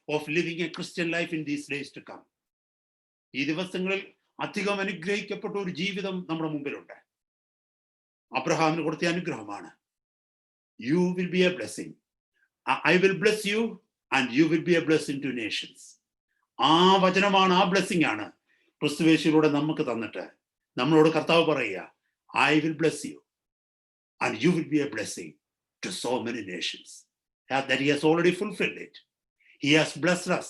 of living a Christian life in these days to come. ഈ ദിവസങ്ങളിൽ അധികം അനുഗ്രഹിക്കപ്പെട്ട ഒരു ജീവിതം നമ്മുടെ മുമ്പിലുണ്ട്. അബ്രഹാമിന് കൊടുത്ത അനുഗ്രഹമാണ്. You will be a blessing. I will bless you and you will be a blessing to nations. ആ വചനമാണ്, ആ ബ്ലെസ്സിംഗ് ആണ് ക്രിസ്തുയേശുവിലൂടെ നമുക്ക് തന്നിട്ട് നമ്മളോട് കർത്താവ് പറയുക, I will bless you and you will be a blessing to so many nations. That he has already fulfilled it. He has blessed us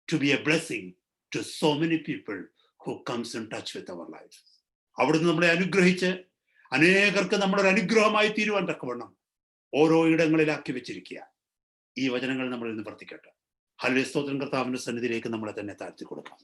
to be a blessing to so many people who comes in touch with our lives. അവിടുന്ന് നമ്മളെ അനുഗ്രഹിച്ച് അനേകർക്ക് നമ്മളൊരു അനുഗ്രഹമായി തീരുവാൻ തക്കവണ്ണം ഓരോ ഇടങ്ങളിലാക്കി വെച്ചിരിക്കുക. ഈ വചനങ്ങൾ നമ്മൾ ഇന്ന് വർത്തിക്കട്ടെ. ഹല്ലേലൂയ, സ്തോത്രം. കർത്താവിന്റെ സന്നിധിയിലേക്ക് നമ്മളെ തന്നെ താഴ്ത്തി കൊടുക്കാം.